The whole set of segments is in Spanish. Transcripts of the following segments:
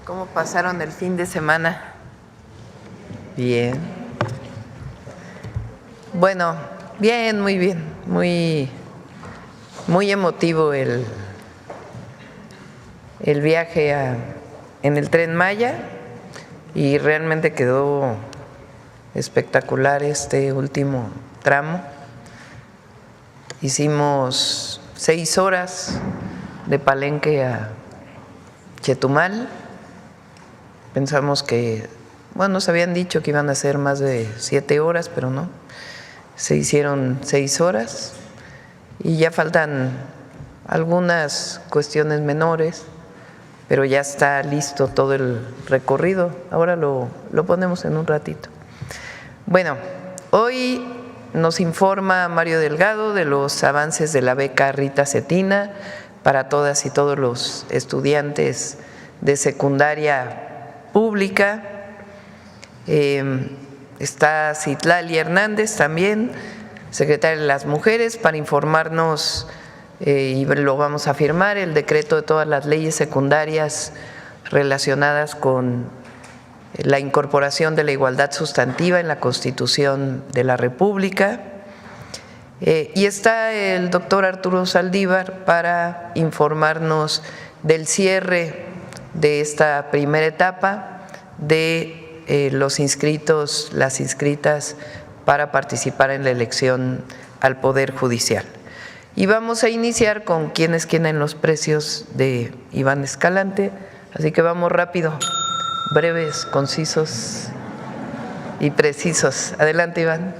¿Cómo pasaron el fin de semana? Bien. Bueno, bien, muy bien, muy emotivo el viaje en el Tren Maya y realmente quedó espectacular este último tramo. Hicimos 6 horas de Palenque a Chetumal. Pensamos que, bueno, nos habían dicho que iban a ser más de 7 horas, pero no. Se hicieron 6 horas y ya faltan algunas cuestiones menores, pero ya está listo todo el recorrido. Ahora lo ponemos en un ratito. Bueno, hoy nos informa Mario Delgado de los avances de la beca Rita Cetina para todas y todos los estudiantes de secundaria pública. Está Citlali Hernández también, secretaria de las Mujeres, para informarnos, y lo vamos a firmar, el decreto de todas las leyes secundarias relacionadas con la incorporación de la igualdad sustantiva en la Constitución de la República. Y está el doctor Arturo Saldívar para informarnos del cierre de esta primera etapa de los inscritos, las inscritas para participar en la elección al Poder Judicial. Y vamos a iniciar con quienes quieren los precios de Iván Escalante, así que vamos rápido, breves, concisos y precisos. Adelante, Iván.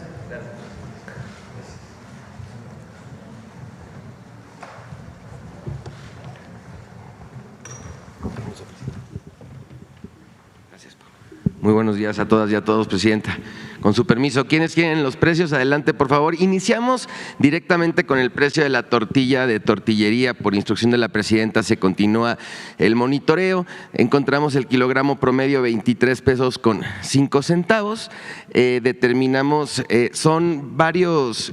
Muy buenos días a todas y a todos, Presidenta. Con su permiso, ¿quiénes quieren los precios? Adelante, por favor. Iniciamos directamente con el precio de la tortilla de tortillería. Por instrucción de la Presidenta se continúa el monitoreo. Encontramos el kilogramo promedio 23 pesos con 5 centavos. Determinamos, son varios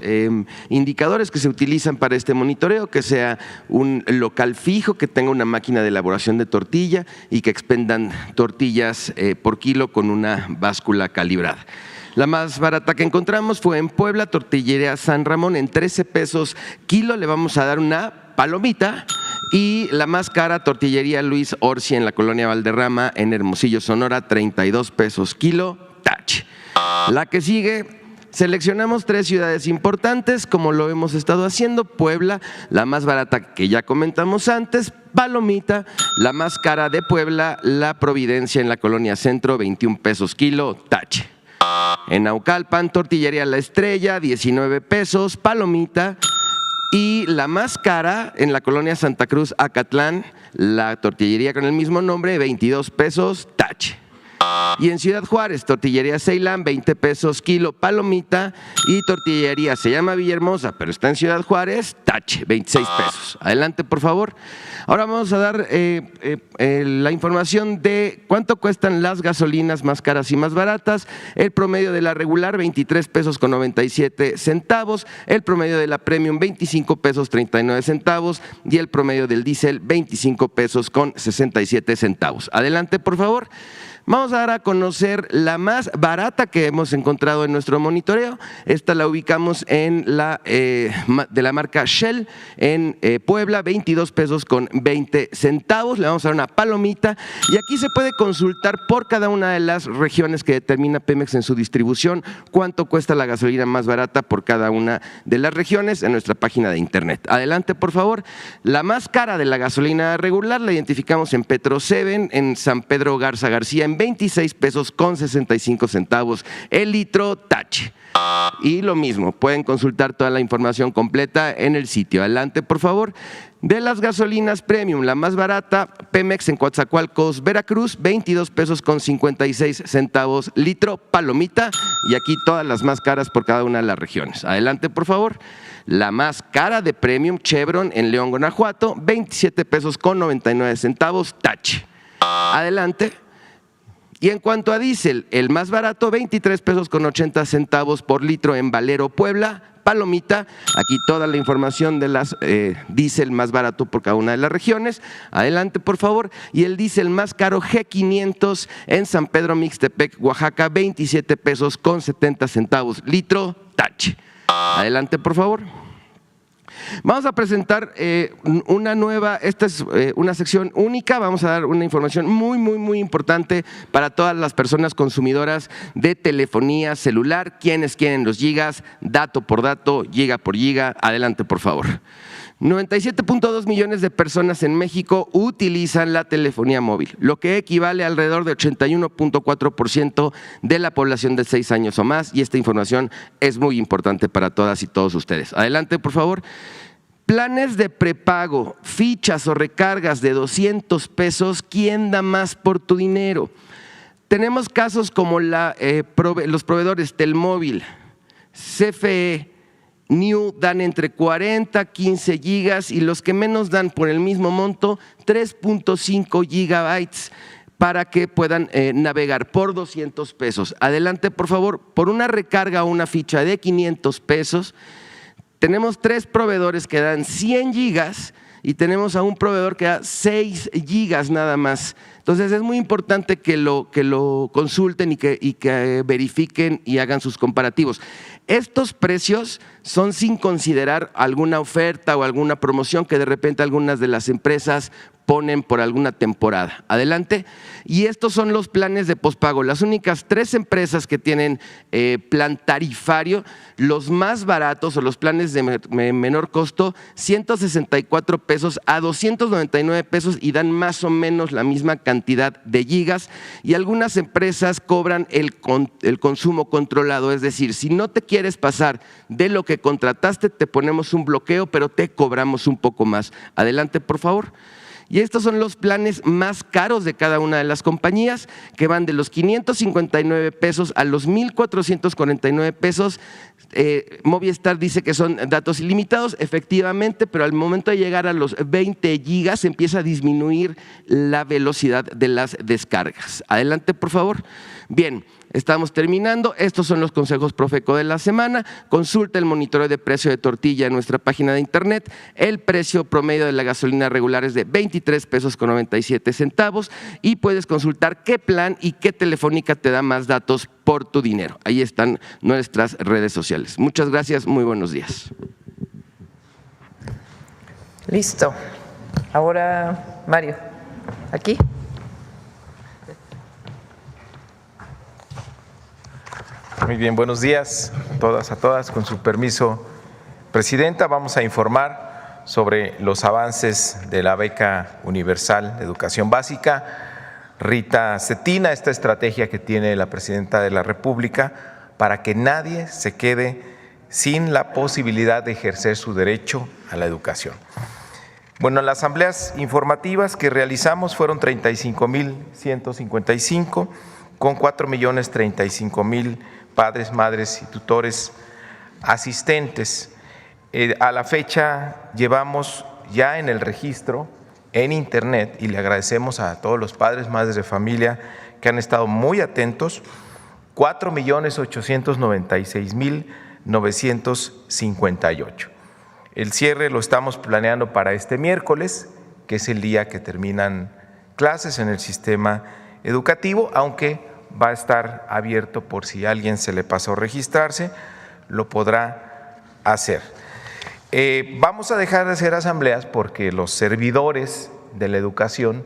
indicadores que se utilizan para este monitoreo, que sea un local fijo, que tenga una máquina de elaboración de tortilla y que expendan tortillas por kilo con una báscula calibrada. La más barata que encontramos fue en Puebla, Tortillería San Ramón, en 13 pesos kilo. Le vamos a dar una palomita. Y la más cara, Tortillería Luis Orsi, en la colonia Valderrama, en Hermosillo, Sonora, 32 pesos kilo, tache. La que sigue, seleccionamos 3 ciudades importantes, como lo hemos estado haciendo. Puebla, la más barata que ya comentamos antes, palomita. La más cara de Puebla, La Providencia, en la colonia Centro, 21 pesos kilo, tache. En Naucalpan, Tortillería La Estrella, 19 pesos, palomita. Y la más cara, en la colonia Santa Cruz, Acatlán, la tortillería con el mismo nombre, 22 pesos, tache. Y en Ciudad Juárez, Tortillería Ceilán, 20 pesos kilo, palomita. Y tortillería se llama Villahermosa, pero está en Ciudad Juárez, tache, 26 pesos. Adelante, por favor. Ahora vamos a dar la información de cuánto cuestan las gasolinas más caras y más baratas. El promedio de la regular, 23 pesos con 97 centavos. El promedio de la premium, 25 pesos 39 centavos. Y el promedio del diésel, 25 pesos con 67 centavos. Adelante, por favor. Vamos a dar a conocer la más barata que hemos encontrado en nuestro monitoreo. Esta la ubicamos en de la marca Shell en Puebla, 22 pesos con 20 centavos. Le vamos a dar una palomita y aquí se puede consultar por cada una de las regiones que determina Pemex en su distribución cuánto cuesta la gasolina más barata por cada una de las regiones en nuestra página de internet. Adelante, por favor. La más cara de la gasolina regular la identificamos en Petro 7, en San Pedro Garza García, en 26 pesos con 65 centavos el litro, tache. Y lo mismo, pueden consultar toda la información completa en el sitio. Adelante, por favor. De las gasolinas premium, la más barata, Pemex en Coatzacoalcos, Veracruz, 22 pesos con 56 centavos litro, palomita. Y aquí todas las más caras por cada una de las regiones. Adelante, por favor. La más cara de premium, Chevron en León, Guanajuato, 27 pesos con 99 centavos, tache. Adelante. Y en cuanto a diésel, el más barato, 23 pesos con 80 centavos por litro en Valero, Puebla, palomita, aquí toda la información de las diésel más barato por cada una de las regiones. Adelante, por favor. Y el diésel más caro, G500 en San Pedro Mixtepec, Oaxaca, 27 pesos con 70 centavos litro, tache. Adelante, por favor. Vamos a presentar una nueva, esta es una sección única, vamos a dar una información muy importante para todas las personas consumidoras de telefonía celular, quienes quieren los gigas, dato por dato, giga por giga. Adelante, por favor. 97.2 millones de personas en México utilizan la telefonía móvil, lo que equivale a alrededor de 81.4% de la población de 6 años o más, y esta información es muy importante para todas y todos ustedes. Adelante, por favor. Planes de prepago, fichas o recargas de 200 pesos, ¿quién da más por tu dinero? Tenemos casos como los proveedores Telmóvil, CFE, New dan entre 40 a 15 gigas y los que menos dan por el mismo monto 3.5 gigabytes para que puedan navegar por 200 pesos. Adelante, por favor. Por una recarga o una ficha de 500 pesos, tenemos 3 proveedores que dan 100 gigas y tenemos a un proveedor que da 6 gigas nada más. Entonces es muy importante que lo consulten y que verifiquen y hagan sus comparativos. Estos precios son sin considerar alguna oferta o alguna promoción que de repente algunas de las empresas ponen por alguna temporada. Adelante. Y estos son los planes de pospago. Las únicas 3 empresas que tienen plan tarifario, los más baratos o los planes de menor costo, 164 pesos a 299 pesos y dan más o menos la misma cantidad de gigas, y algunas empresas cobran el consumo controlado, es decir, si no te quieres pasar de lo que contrataste, te ponemos un bloqueo, pero te cobramos un poco más. Adelante, por favor. Y estos son los planes más caros de cada una de las compañías, que van de los 559 pesos a los 1,449 pesos. Movistar dice que son datos ilimitados, efectivamente, pero al momento de llegar a los 20 gigas empieza a disminuir la velocidad de las descargas. Adelante, por favor. Bien, estamos terminando. Estos son los consejos Profeco de la semana. Consulta el monitoreo de precio de tortilla en nuestra página de internet. El precio promedio de la gasolina regular es de 23 pesos con 97 centavos y puedes consultar qué plan y qué telefónica te da más datos por tu dinero. Ahí están nuestras redes sociales. Muchas gracias, muy buenos días. Listo. Ahora, Mario, aquí. Muy bien, buenos días a todas. Con su permiso, Presidenta, vamos a informar sobre los avances de la beca universal de educación básica. Rita Cetina, esta estrategia que tiene la Presidenta de la República para que nadie se quede sin la posibilidad de ejercer su derecho a la educación. Bueno, las asambleas informativas que realizamos fueron 35,155 con 4,035,000 padres, madres y tutores asistentes. A la fecha llevamos ya en el registro en internet, y le agradecemos a todos los padres, madres de familia que han estado muy atentos, 4,896,958. El cierre lo estamos planeando para este miércoles, que es el día que terminan clases en el sistema educativo, aunque va a estar abierto por si a alguien se le pasó registrarse, lo podrá hacer. Vamos a dejar de hacer asambleas porque los servidores de la educación,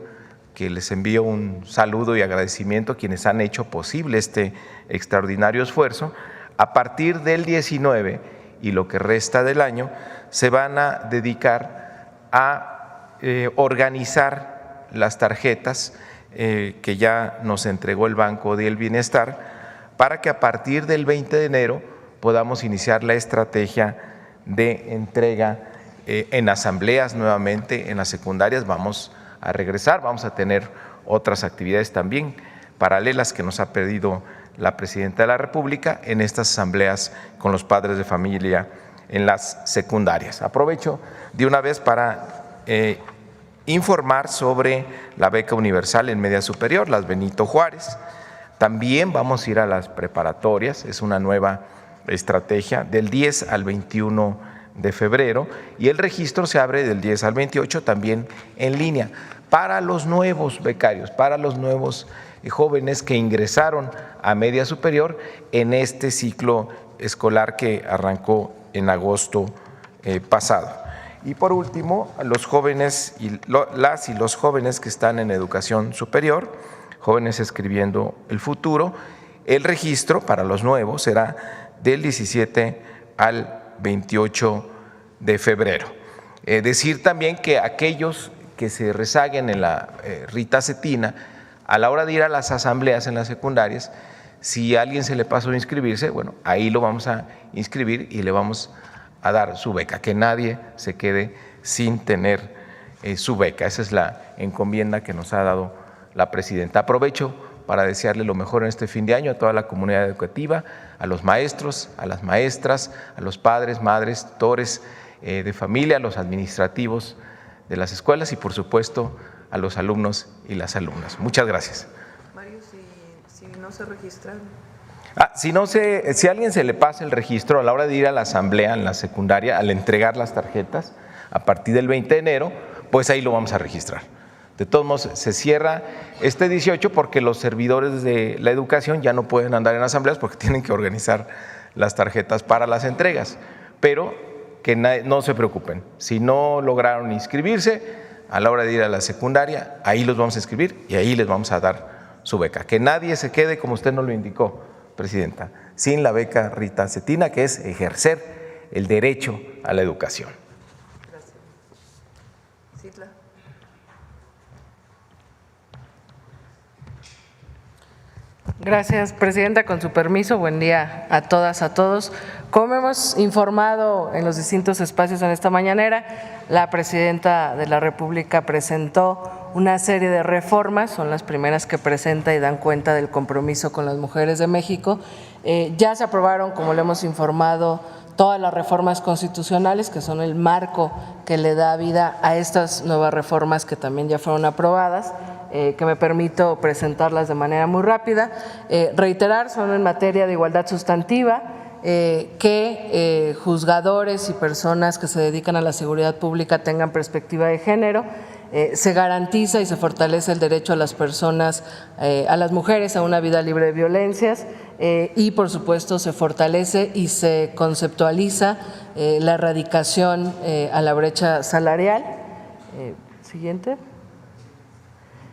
que les envío un saludo y agradecimiento a quienes han hecho posible este extraordinario esfuerzo, a partir del 19 y lo que resta del año, se van a dedicar a organizar las tarjetas que ya nos entregó el Banco del Bienestar, para que a partir del 20 de enero podamos iniciar la estrategia de entrega en asambleas nuevamente en las secundarias. Vamos a regresar, vamos a tener otras actividades también paralelas que nos ha pedido la Presidenta de la República en estas asambleas con los padres de familia en las secundarias. Aprovecho de una vez para informar sobre la beca universal en media superior, las Benito Juárez. También vamos a ir a las preparatorias, es una nueva estrategia del 10 al 21 de febrero y el registro se abre del 10 al 28 también en línea para los nuevos becarios, para los nuevos jóvenes que ingresaron a media superior en este ciclo escolar que arrancó en agosto pasado. Y por último, los jóvenes y los jóvenes que están en educación superior, jóvenes escribiendo el futuro, el registro para los nuevos será del 17 al 28 de febrero. Decir también que aquellos que se rezaguen en la Rita Cetina, a la hora de ir a las asambleas en las secundarias, si a alguien se le pasó a inscribirse, bueno, ahí lo vamos a inscribir y le vamos a dar su beca, que nadie se quede sin tener su beca. Esa es la encomienda que nos ha dado la presidenta. Aprovecho para desearle lo mejor en este fin de año a toda la comunidad educativa, a los maestros, a las maestras, a los padres, madres, tutores de familia, a los administrativos de las escuelas y, por supuesto, a los alumnos y las alumnas. Muchas gracias. Mario, si no se registraron. Si a alguien se le pasa el registro a la hora de ir a la asamblea en la secundaria, al entregar las tarjetas a partir del 20 de enero, pues ahí lo vamos a registrar. De todos modos, se cierra este 18 porque los servidores de la educación ya no pueden andar en asambleas porque tienen que organizar las tarjetas para las entregas. Pero que no se preocupen, si no lograron inscribirse, a la hora de ir a la secundaria, ahí los vamos a inscribir y ahí les vamos a dar su beca. Que nadie se quede, como usted nos lo indicó, presidenta, sin la beca Rita Cetina, que es ejercer el derecho a la educación. Gracias. Citla. Gracias, presidenta. Con su permiso, buen día a todas, a todos. Como hemos informado en los distintos espacios en esta mañanera, la presidenta de la República presentó una serie de reformas, son las primeras que presenta y dan cuenta del compromiso con las mujeres de México. Ya se aprobaron, como le hemos informado, todas las reformas constitucionales, que son el marco que le da vida a estas nuevas reformas que también ya fueron aprobadas, que me permito presentarlas de manera muy rápida. Reiterar, son en materia de igualdad sustantiva, que juzgadores y personas que se dedican a la seguridad pública tengan perspectiva de género. Se garantiza y se fortalece el derecho a las personas, a las mujeres, a una vida libre de violencias y, por supuesto, se fortalece y se conceptualiza la erradicación a la brecha salarial. Siguiente.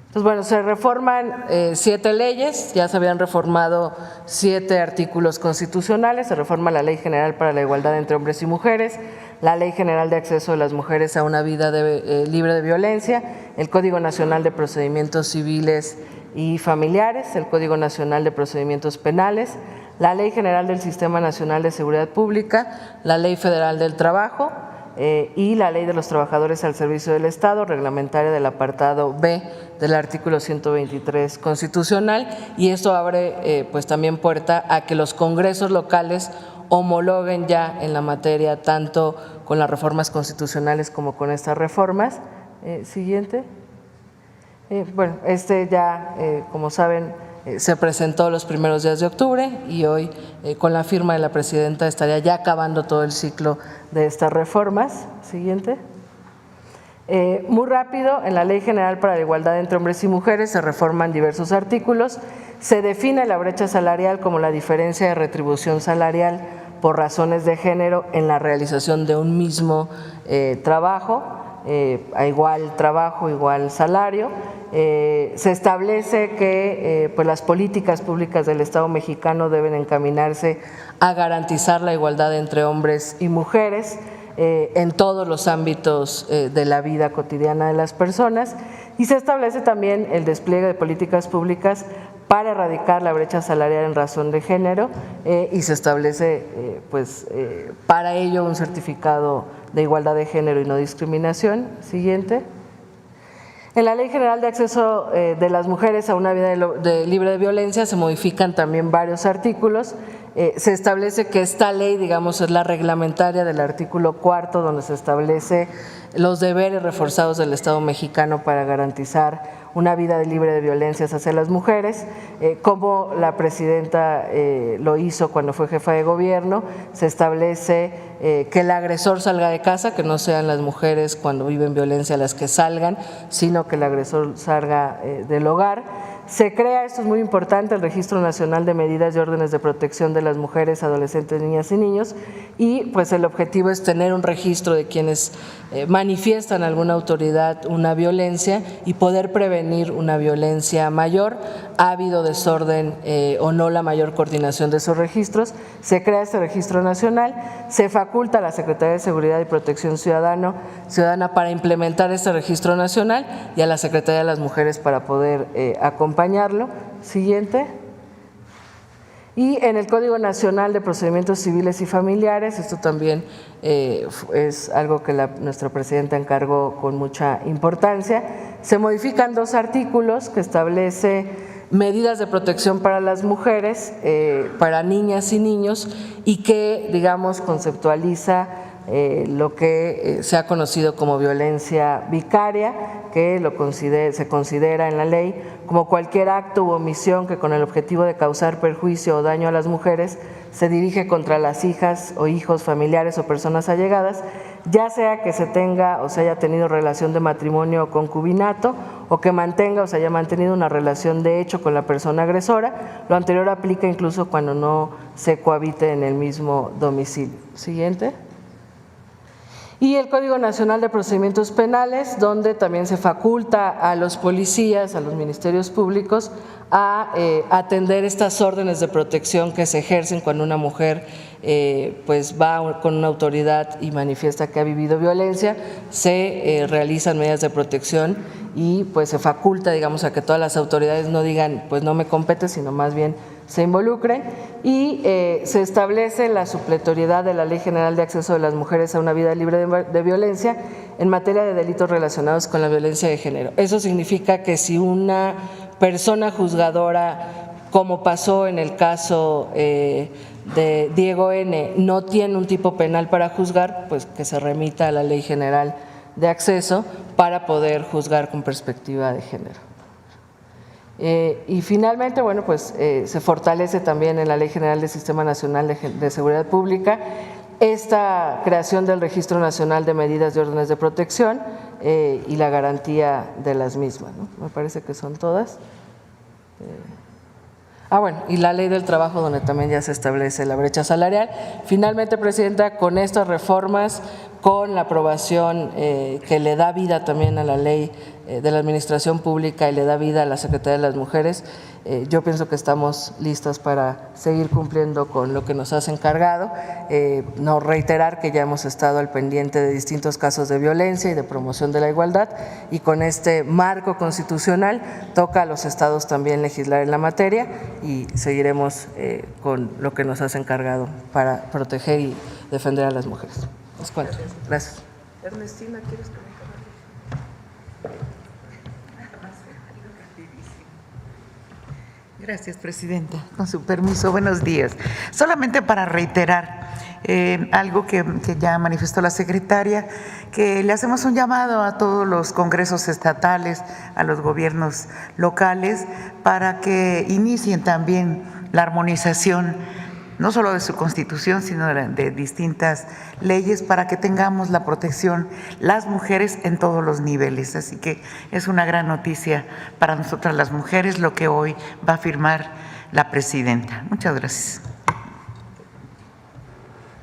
Entonces, bueno, se reforman 7 leyes, ya se habían reformado 7 artículos constitucionales, se reforma la Ley General para la Igualdad entre Hombres y Mujeres, la Ley General de Acceso de las Mujeres a una Vida libre de Violencia, el Código Nacional de Procedimientos Civiles y Familiares, el Código Nacional de Procedimientos Penales, la Ley General del Sistema Nacional de Seguridad Pública, la Ley Federal del Trabajo, y la Ley de los Trabajadores al Servicio del Estado, reglamentaria del apartado B del artículo 123 constitucional, y esto abre pues también puerta a que los congresos locales homologuen ya en la materia tanto con las reformas constitucionales como con estas reformas. Siguiente. Bueno, ya, como saben, se presentó los primeros días de octubre y hoy con la firma de la presidenta estaría ya acabando todo el ciclo de estas reformas. Siguiente. Muy rápido, en la Ley General para la Igualdad entre Hombres y Mujeres se reforman diversos artículos, se define la brecha salarial como la diferencia de retribución salarial por razones de género en la realización de un mismo trabajo, a igual trabajo, igual salario. Se establece que pues las políticas públicas del Estado mexicano deben encaminarse a garantizar la igualdad entre hombres y mujeres en todos los ámbitos de la vida cotidiana de las personas, y se establece también el despliegue de políticas públicas para erradicar la brecha salarial en razón de género y se establece para ello un certificado de igualdad de género y no discriminación. Siguiente. En la Ley General de Acceso de las Mujeres a una Vida libre de Violencia se modifican también varios artículos. Se establece que esta ley, digamos, es la reglamentaria del artículo 4, donde se establece los deberes reforzados del Estado mexicano para garantizar una vida libre de violencias hacia las mujeres, como la presidenta lo hizo cuando fue jefa de gobierno. Se establece que el agresor salga de casa, que no sean las mujeres cuando viven violencia las que salgan, sino que el agresor salga del hogar. Se crea, esto es muy importante, el Registro Nacional de Medidas y Órdenes de Protección de las Mujeres, Adolescentes, Niñas y Niños, y pues el objetivo es tener un registro de quienes manifiestan a alguna autoridad una violencia y poder prevenir una violencia mayor. Ha habido desorden o no la mayor coordinación de esos registros. Se crea este Registro Nacional, se faculta a la Secretaría de Seguridad y Protección Ciudadana para implementar este Registro Nacional y a la Secretaría de las Mujeres para poder acompañarlo. Siguiente. Y en el Código Nacional de Procedimientos Civiles y Familiares, esto también es algo que nuestra presidenta encargó con mucha importancia, se modifican 2 artículos que establece medidas de protección para las mujeres, para niñas y niños, y que, digamos, conceptualiza lo que se ha conocido como violencia vicaria, que se considera en la ley como cualquier acto u omisión que con el objetivo de causar perjuicio o daño a las mujeres se dirige contra las hijas o hijos, familiares o personas allegadas, ya sea que se tenga o se haya tenido relación de matrimonio o concubinato, o que mantenga o se haya mantenido una relación de hecho con la persona agresora. Lo anterior aplica incluso cuando no se cohabite en el mismo domicilio. Siguiente. Y el Código Nacional de Procedimientos Penales, donde también se faculta a los policías, a los ministerios públicos, a atender estas órdenes de protección que se ejercen cuando una mujer pues va con una autoridad y manifiesta que ha vivido violencia. Se realizan medidas de protección y pues se faculta, digamos, a que todas las autoridades no digan pues no me compete, sino más bien se involucren, y se establece la supletoriedad de la Ley General de Acceso de las Mujeres a una vida libre de violencia en materia de delitos relacionados con la violencia de género. Eso significa que si una persona juzgadora, como pasó en el caso de Diego N., no tiene un tipo penal para juzgar, pues que se remita a la Ley General de Acceso para poder juzgar con perspectiva de género. Y finalmente, bueno, pues se fortalece también en la Ley General del Sistema Nacional de Seguridad Pública esta creación del Registro Nacional de Medidas y Órdenes de Protección y la garantía de las mismas, ¿no? Me parece que son todas. Bueno, y la Ley del Trabajo, donde también ya se establece la brecha salarial. Finalmente, presidenta, con estas reformas, con la aprobación que le da vida también a la Ley de la Administración Pública y le da vida a la Secretaría de las Mujeres, yo pienso que estamos listas para seguir cumpliendo con lo que nos has encargado. No reiterar que ya hemos estado al pendiente de distintos casos de violencia y de promoción de la igualdad, y con este marco constitucional toca a los estados también legislar en la materia, y seguiremos con lo que nos has encargado para proteger y defender a las mujeres. Les cuento. Gracias. Ernestina, ¿quieres comentar? Gracias, presidenta. Con su permiso, buenos días. Solamente para reiterar algo que ya manifestó la secretaria, que le hacemos un llamado a todos los congresos estatales, a los gobiernos locales, para que inicien también la armonización no solo de su Constitución, sino de distintas leyes, para que tengamos la protección las mujeres en todos los niveles. Así que es una gran noticia para nosotras las mujeres lo que hoy va a firmar la presidenta. Muchas gracias.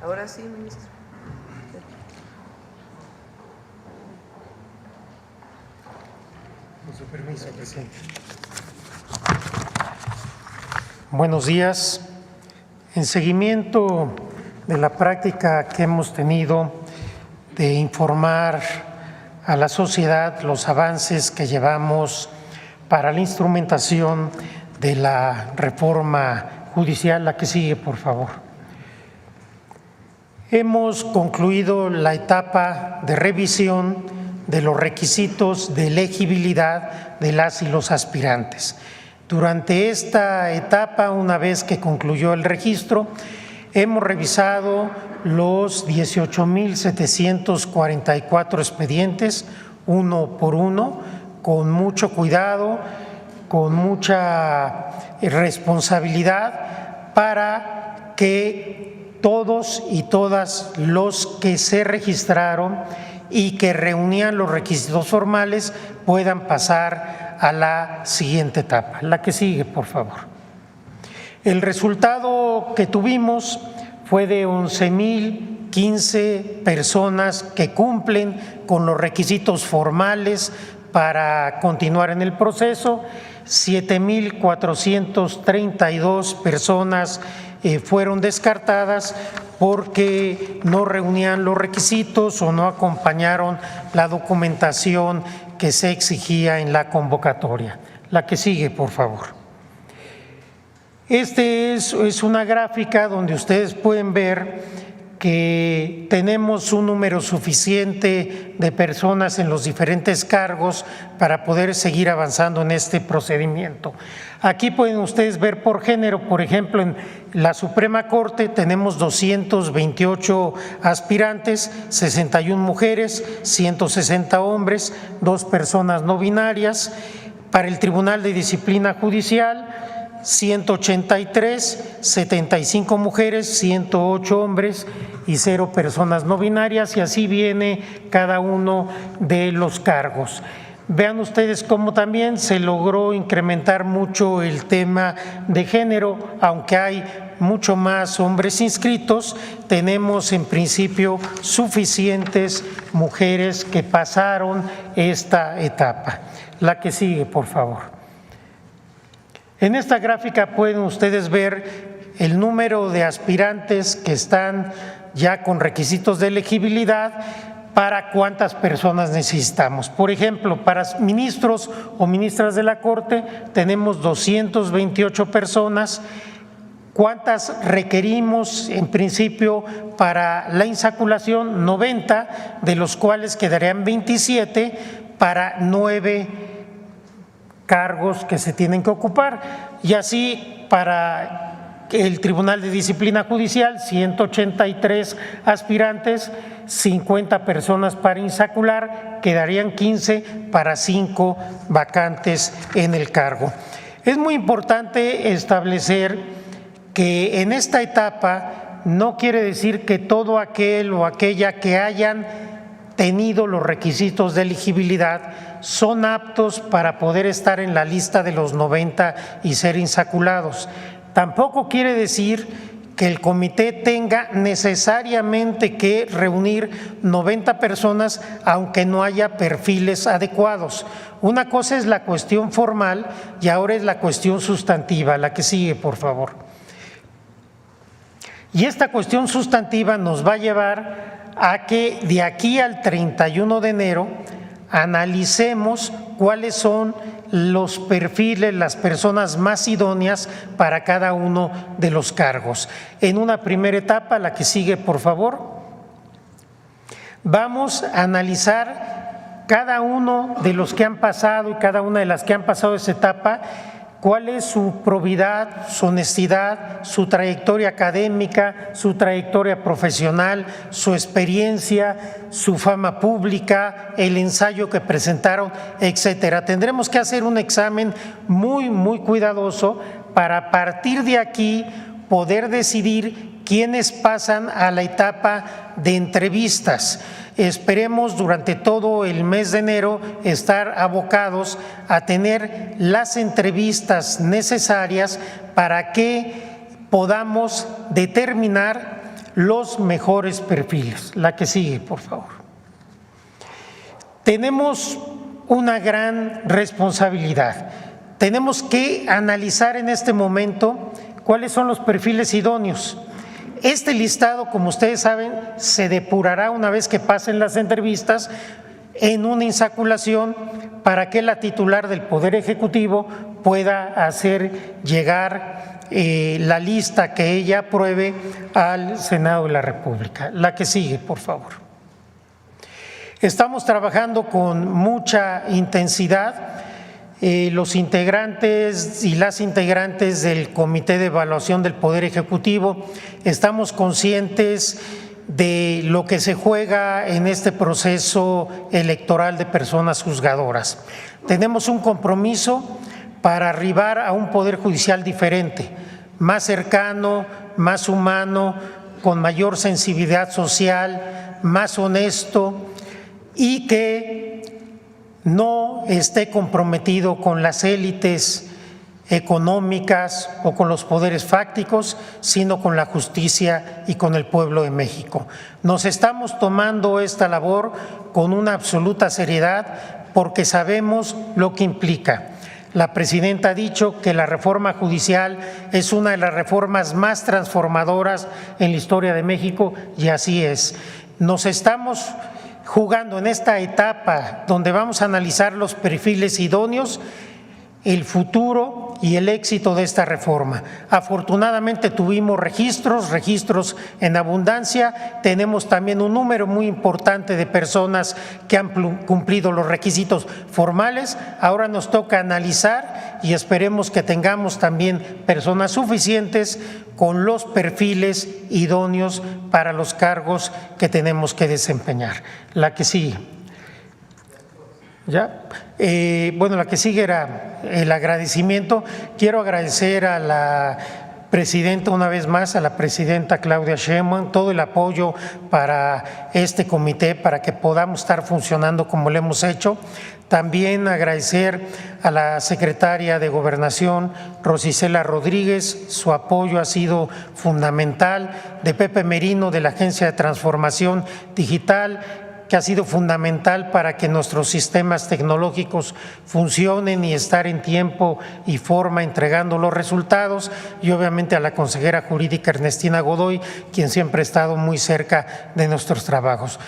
Ahora sí, ministro. Con su permiso, presidente. Buenos días. En seguimiento de la práctica que hemos tenido de informar a la sociedad los avances que llevamos para la instrumentación de la reforma judicial, la que sigue, por favor. Hemos concluido la etapa de revisión de los requisitos de elegibilidad de las y los aspirantes. Durante esta etapa, una vez que concluyó el registro, hemos revisado los 18,744 expedientes, uno por uno, con mucho cuidado, con mucha responsabilidad, para que todos y todas los que se registraron y que reunían los requisitos formales puedan pasar a la siguiente etapa. La que sigue, por favor. El resultado que tuvimos fue de 11,015 personas que cumplen con los requisitos formales para continuar en el proceso. 7,432 personas fueron descartadas porque no reunían los requisitos o no acompañaron la documentación que se exigía en la convocatoria. La que sigue, por favor. Este es una gráfica donde ustedes pueden ver que tenemos un número suficiente de personas en los diferentes cargos para poder seguir avanzando en este procedimiento. Aquí pueden ustedes ver por género, por ejemplo, en la Suprema Corte tenemos 228 aspirantes, 61 mujeres, 160 hombres, 2 personas no binarias. Para el Tribunal de Disciplina Judicial, 183, 75 mujeres, 108 hombres y 0 personas no binarias, y así viene cada uno de los cargos. Vean ustedes cómo también se logró incrementar mucho el tema de género, aunque hay mucho más hombres inscritos, tenemos en principio suficientes mujeres que pasaron esta etapa. La que sigue, por favor. En esta gráfica pueden ustedes ver el número de aspirantes que están ya con requisitos de elegibilidad para cuántas personas necesitamos. Por ejemplo, para ministros o ministras de la Corte tenemos 228 personas. ¿Cuántas requerimos en principio para la insaculación? 90, de los cuales quedarían 27 para 9 cargos que se tienen que ocupar, y así para el Tribunal de Disciplina Judicial, 183 aspirantes, 50 personas para insacular, quedarían 15 para 5 vacantes en el cargo. Es muy importante establecer que en esta etapa no quiere decir que todo aquel o aquella que hayan tenido los requisitos de elegibilidad son aptos para poder estar en la lista de los 90 y ser insaculados. Tampoco quiere decir que el comité tenga necesariamente que reunir 90 personas aunque no haya perfiles adecuados. Una cosa es la cuestión formal y ahora es la cuestión sustantiva. La que sigue, por favor. Y esta cuestión sustantiva nos va a llevar a que de aquí al 31 de enero analicemos cuáles son los perfiles, las personas más idóneas para cada uno de los cargos. En una primera etapa, la que sigue, por favor, vamos a analizar cada uno de los que han pasado y cada una de las que han pasado esa etapa, cuál es su probidad, su honestidad, su trayectoria académica, su trayectoria profesional, su experiencia, su fama pública, el ensayo que presentaron, etcétera. Tendremos que hacer un examen muy cuidadoso para a partir de aquí poder decidir quiénes pasan a la etapa de entrevistas. Esperemos durante todo el mes de enero estar abocados a tener las entrevistas necesarias para que podamos determinar los mejores perfiles. La que sigue, por favor. Tenemos una gran responsabilidad. Tenemos que analizar en este momento cuáles son los perfiles idóneos. Este listado, como ustedes saben, se depurará una vez que pasen las entrevistas en una insaculación para que la titular del Poder Ejecutivo pueda hacer llegar la lista que ella apruebe al Senado de la República. La que sigue, por favor. Estamos trabajando con mucha intensidad. Los integrantes y las integrantes del Comité de Evaluación del Poder Ejecutivo estamos conscientes de lo que se juega en este proceso electoral de personas juzgadoras. Tenemos un compromiso para arribar a un poder judicial diferente, más cercano, más humano, con mayor sensibilidad social, más honesto y que no esté comprometido con las élites económicas o con los poderes fácticos, sino con la justicia y con el pueblo de México. Nos estamos tomando esta labor con una absoluta seriedad porque sabemos lo que implica. La presidenta ha dicho que la reforma judicial es una de las reformas más transformadoras en la historia de México y así es. Nos estamos jugando en esta etapa donde vamos a analizar los perfiles idóneos, el futuro y el éxito de esta reforma. Afortunadamente tuvimos registros en abundancia, tenemos también un número muy importante de personas que han cumplido los requisitos formales. Ahora nos toca analizar y esperemos que tengamos también personas suficientes con los perfiles idóneos para los cargos que tenemos que desempeñar. La que sigue. ¿Ya? Bueno, la que sigue era el agradecimiento. Quiero agradecer a la presidenta una vez más, a la presidenta Claudia Sheinbaum, todo el apoyo para este comité, para que podamos estar funcionando como lo hemos hecho. También agradecer a la secretaria de Gobernación, Rosicela Rodríguez, su apoyo ha sido fundamental, de Pepe Merino de la Agencia de Transformación Digital, que ha sido fundamental para que nuestros sistemas tecnológicos funcionen y estar en tiempo y forma entregando los resultados, y obviamente a la consejera jurídica Ernestina Godoy, quien siempre ha estado muy cerca de nuestros trabajos.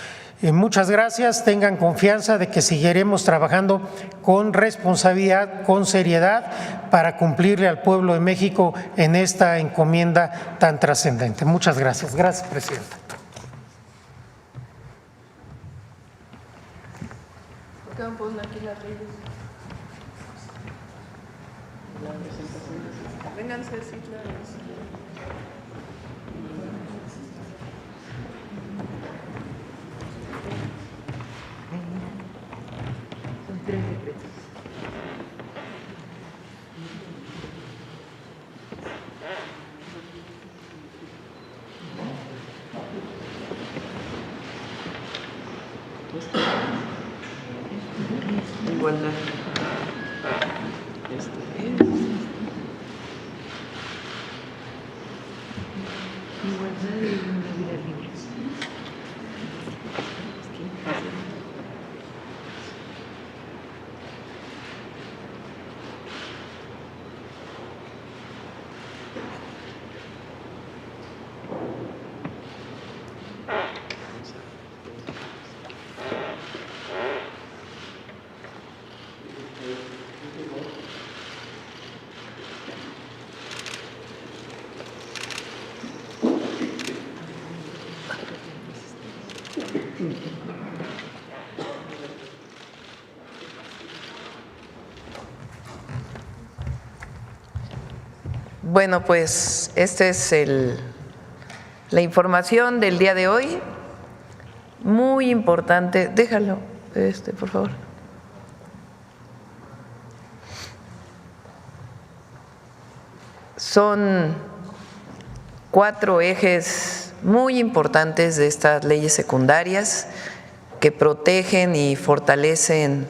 Muchas gracias, tengan confianza de que seguiremos trabajando con responsabilidad, con seriedad, para cumplirle al pueblo de México en esta encomienda tan trascendente. Muchas gracias. Gracias, presidenta. Igualdad. Igualdad y una vida libre. Bueno, pues esta es la información del día de hoy, muy importante. Déjalo, por favor. Son 4 ejes muy importantes de estas leyes secundarias que protegen y fortalecen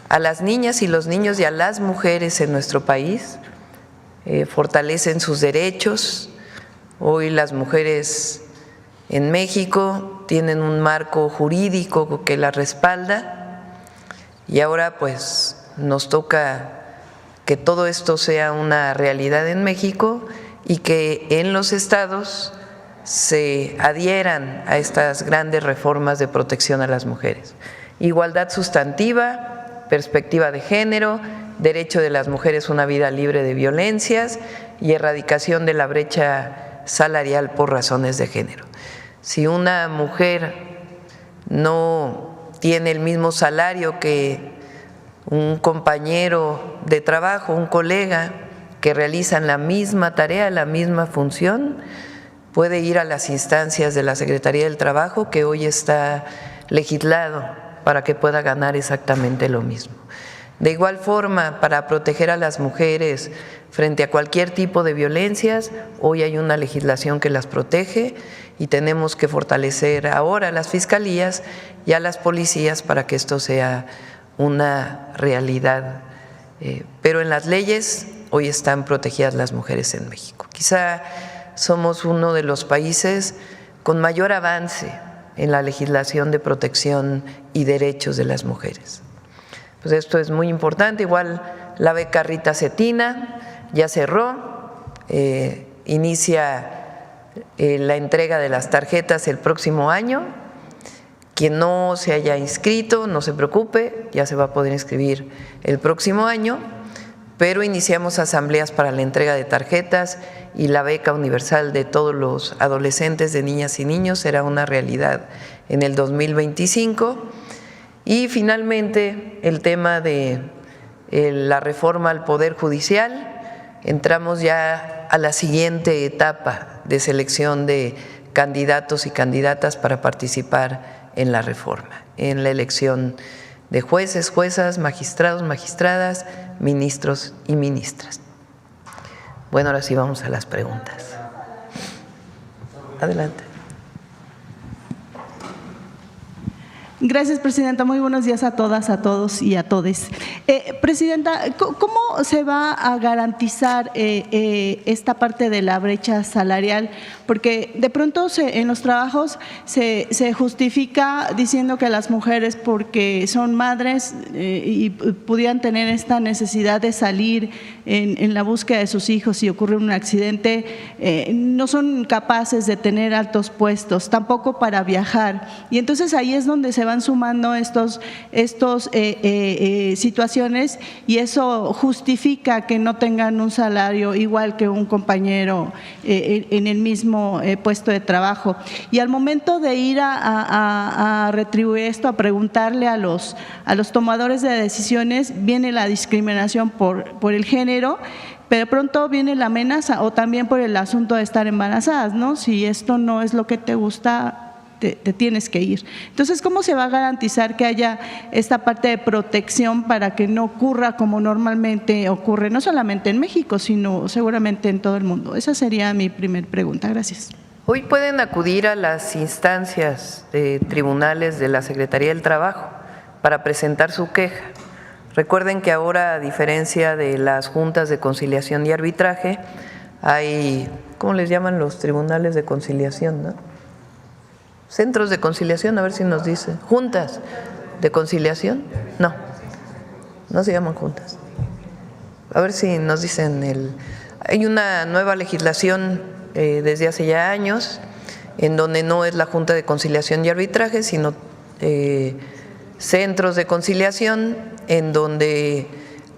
a las niñas y los niños y a las mujeres en nuestro país. Fortalecen sus derechos. Hoy las mujeres en México tienen un marco jurídico que las respalda y ahora pues nos toca que todo esto sea una realidad en México y que en los estados se adhieran a estas grandes reformas de protección a las mujeres. Igualdad sustantiva, perspectiva de género, derecho de las mujeres a una vida libre de violencias y erradicación de la brecha salarial por razones de género. Si una mujer no tiene el mismo salario que un compañero de trabajo, un colega que realizan la misma tarea, la misma función, puede ir a las instancias de la Secretaría del Trabajo, que hoy está legislado para que pueda ganar exactamente lo mismo. De igual forma, para proteger a las mujeres frente a cualquier tipo de violencias, hoy hay una legislación que las protege y tenemos que fortalecer ahora a las fiscalías y a las policías para que esto sea una realidad. Pero en las leyes hoy están protegidas las mujeres en México. Quizá somos uno de los países con mayor avance en la legislación de protección y derechos de las mujeres. Pues esto es muy importante. Igual la beca Rita Cetina ya cerró, inicia la entrega de las tarjetas el próximo año. Quien no se haya inscrito, no se preocupe, ya se va a poder inscribir el próximo año, pero iniciamos asambleas para la entrega de tarjetas y la beca universal de todos los adolescentes, de niñas y niños, será una realidad en el 2025. Y finalmente, el tema de la reforma al Poder Judicial. Entramos ya a la siguiente etapa de selección de candidatos y candidatas para participar en la reforma, en la elección de jueces, juezas, magistrados, magistradas, ministros y ministras. Bueno, ahora sí vamos a las preguntas. Adelante. Gracias, Presidenta. Muy buenos días a todas, a todos y a todes. Presidenta, ¿cómo se va a garantizar esta parte de la brecha salarial? Porque de pronto en los trabajos se justifica diciendo que las mujeres, porque son madres y pudieran tener esta necesidad de salir en la búsqueda de sus hijos si ocurre un accidente, no son capaces de tener altos puestos, tampoco para viajar. Y entonces ahí es donde se van sumando estos situaciones, y eso justifica que no tengan un salario igual que un compañero en el mismo puesto de trabajo. Y al momento de ir a retribuir esto, a preguntarle a los tomadores de decisiones, viene la discriminación por el género, pero pronto viene la amenaza, o también por el asunto de estar embarazadas, ¿no? Si esto no es lo que te gusta, te tienes que ir. Entonces, ¿cómo se va a garantizar que haya esta parte de protección para que no ocurra como normalmente ocurre, no solamente en México, sino seguramente en todo el mundo? Esa sería mi primer pregunta. Gracias. Hoy pueden acudir a las instancias de tribunales de la Secretaría del Trabajo para presentar su queja. Recuerden que ahora, a diferencia de las juntas de conciliación y arbitraje, hay, ¿cómo les llaman los tribunales de conciliación, no? Centros de conciliación, a ver si nos dicen. ¿Juntas de conciliación? No, no se llaman juntas. A ver si nos dicen. Hay una nueva legislación desde hace ya años, en donde no es la Junta de Conciliación y Arbitraje, sino centros de conciliación, en donde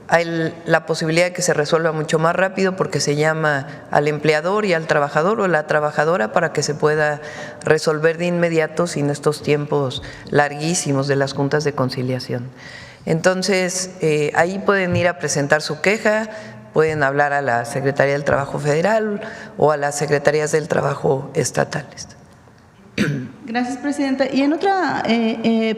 hay la posibilidad de que se resuelva mucho más rápido, porque se llama al empleador y al trabajador o a la trabajadora para que se pueda resolver de inmediato sin estos tiempos larguísimos de las juntas de conciliación. Entonces, ahí pueden ir a presentar su queja, pueden hablar a la Secretaría del Trabajo Federal o a las Secretarías del Trabajo estatales. Gracias, Presidenta. Y en otra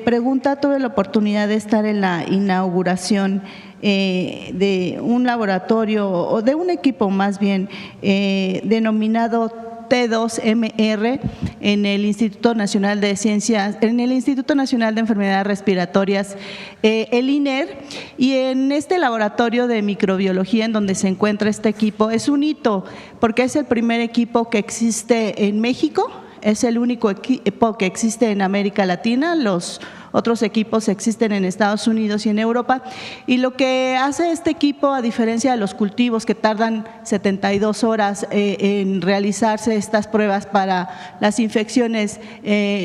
pregunta, tuve la oportunidad de estar en la inauguración de un laboratorio, o de un equipo más bien, denominado T2MR en el Instituto Nacional de Ciencias, en el Instituto Nacional de Enfermedades Respiratorias, el INER, y en este laboratorio de microbiología en donde se encuentra este equipo es un hito, porque es el primer equipo que existe en México. Es el único equipo que existe en América Latina, los otros equipos existen en Estados Unidos y en Europa, y lo que hace este equipo, a diferencia de los cultivos que tardan 72 horas en realizarse estas pruebas para las infecciones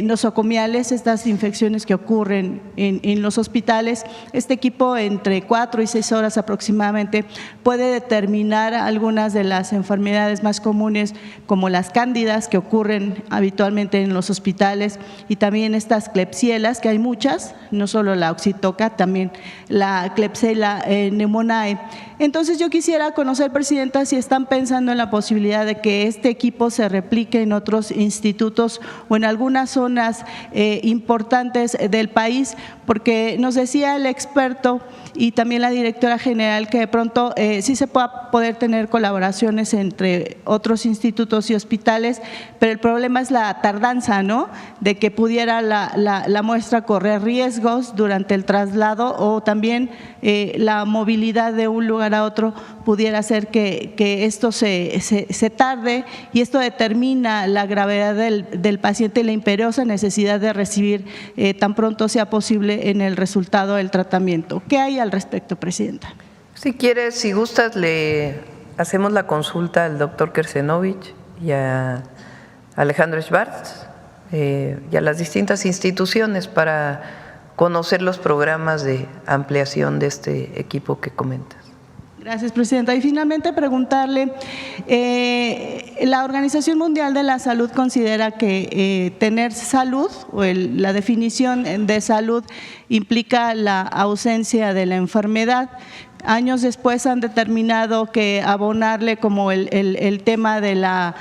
nosocomiales, estas infecciones que ocurren en los hospitales, este equipo entre 4 y 6 horas aproximadamente puede determinar algunas de las enfermedades más comunes, como las cándidas que ocurren habitualmente en los hospitales, y también estas klebsielas, que hay muchas muchas, no solo la oxitoca, también la Klebsiella pneumoniae. Entonces yo quisiera conocer, Presidenta, si están pensando en la posibilidad de que este equipo se replique en otros institutos o en algunas zonas importantes del país, porque nos decía el experto y también la directora general que de pronto sí se pueda poder tener colaboraciones entre otros institutos y hospitales, pero el problema es la tardanza, ¿no?, de que pudiera la muestra correr riesgos durante el traslado, o también la movilidad de un lugar a otro pudiera hacer que esto se tarde, y esto determina la gravedad del paciente y la imperiosa necesidad de recibir tan pronto sea posible en el resultado del tratamiento. ¿Qué hay al respecto, Presidenta? Si quieres, si gustas, le hacemos la consulta al doctor Kersenovich y a Alejandro Schwartz y a las distintas instituciones para conocer los programas de ampliación de este equipo que comentas. Gracias, Presidenta. Y finalmente preguntarle, la Organización Mundial de la Salud considera que tener salud, o la definición de salud, implica la ausencia de la enfermedad. Años después han determinado que abonarle como el tema de la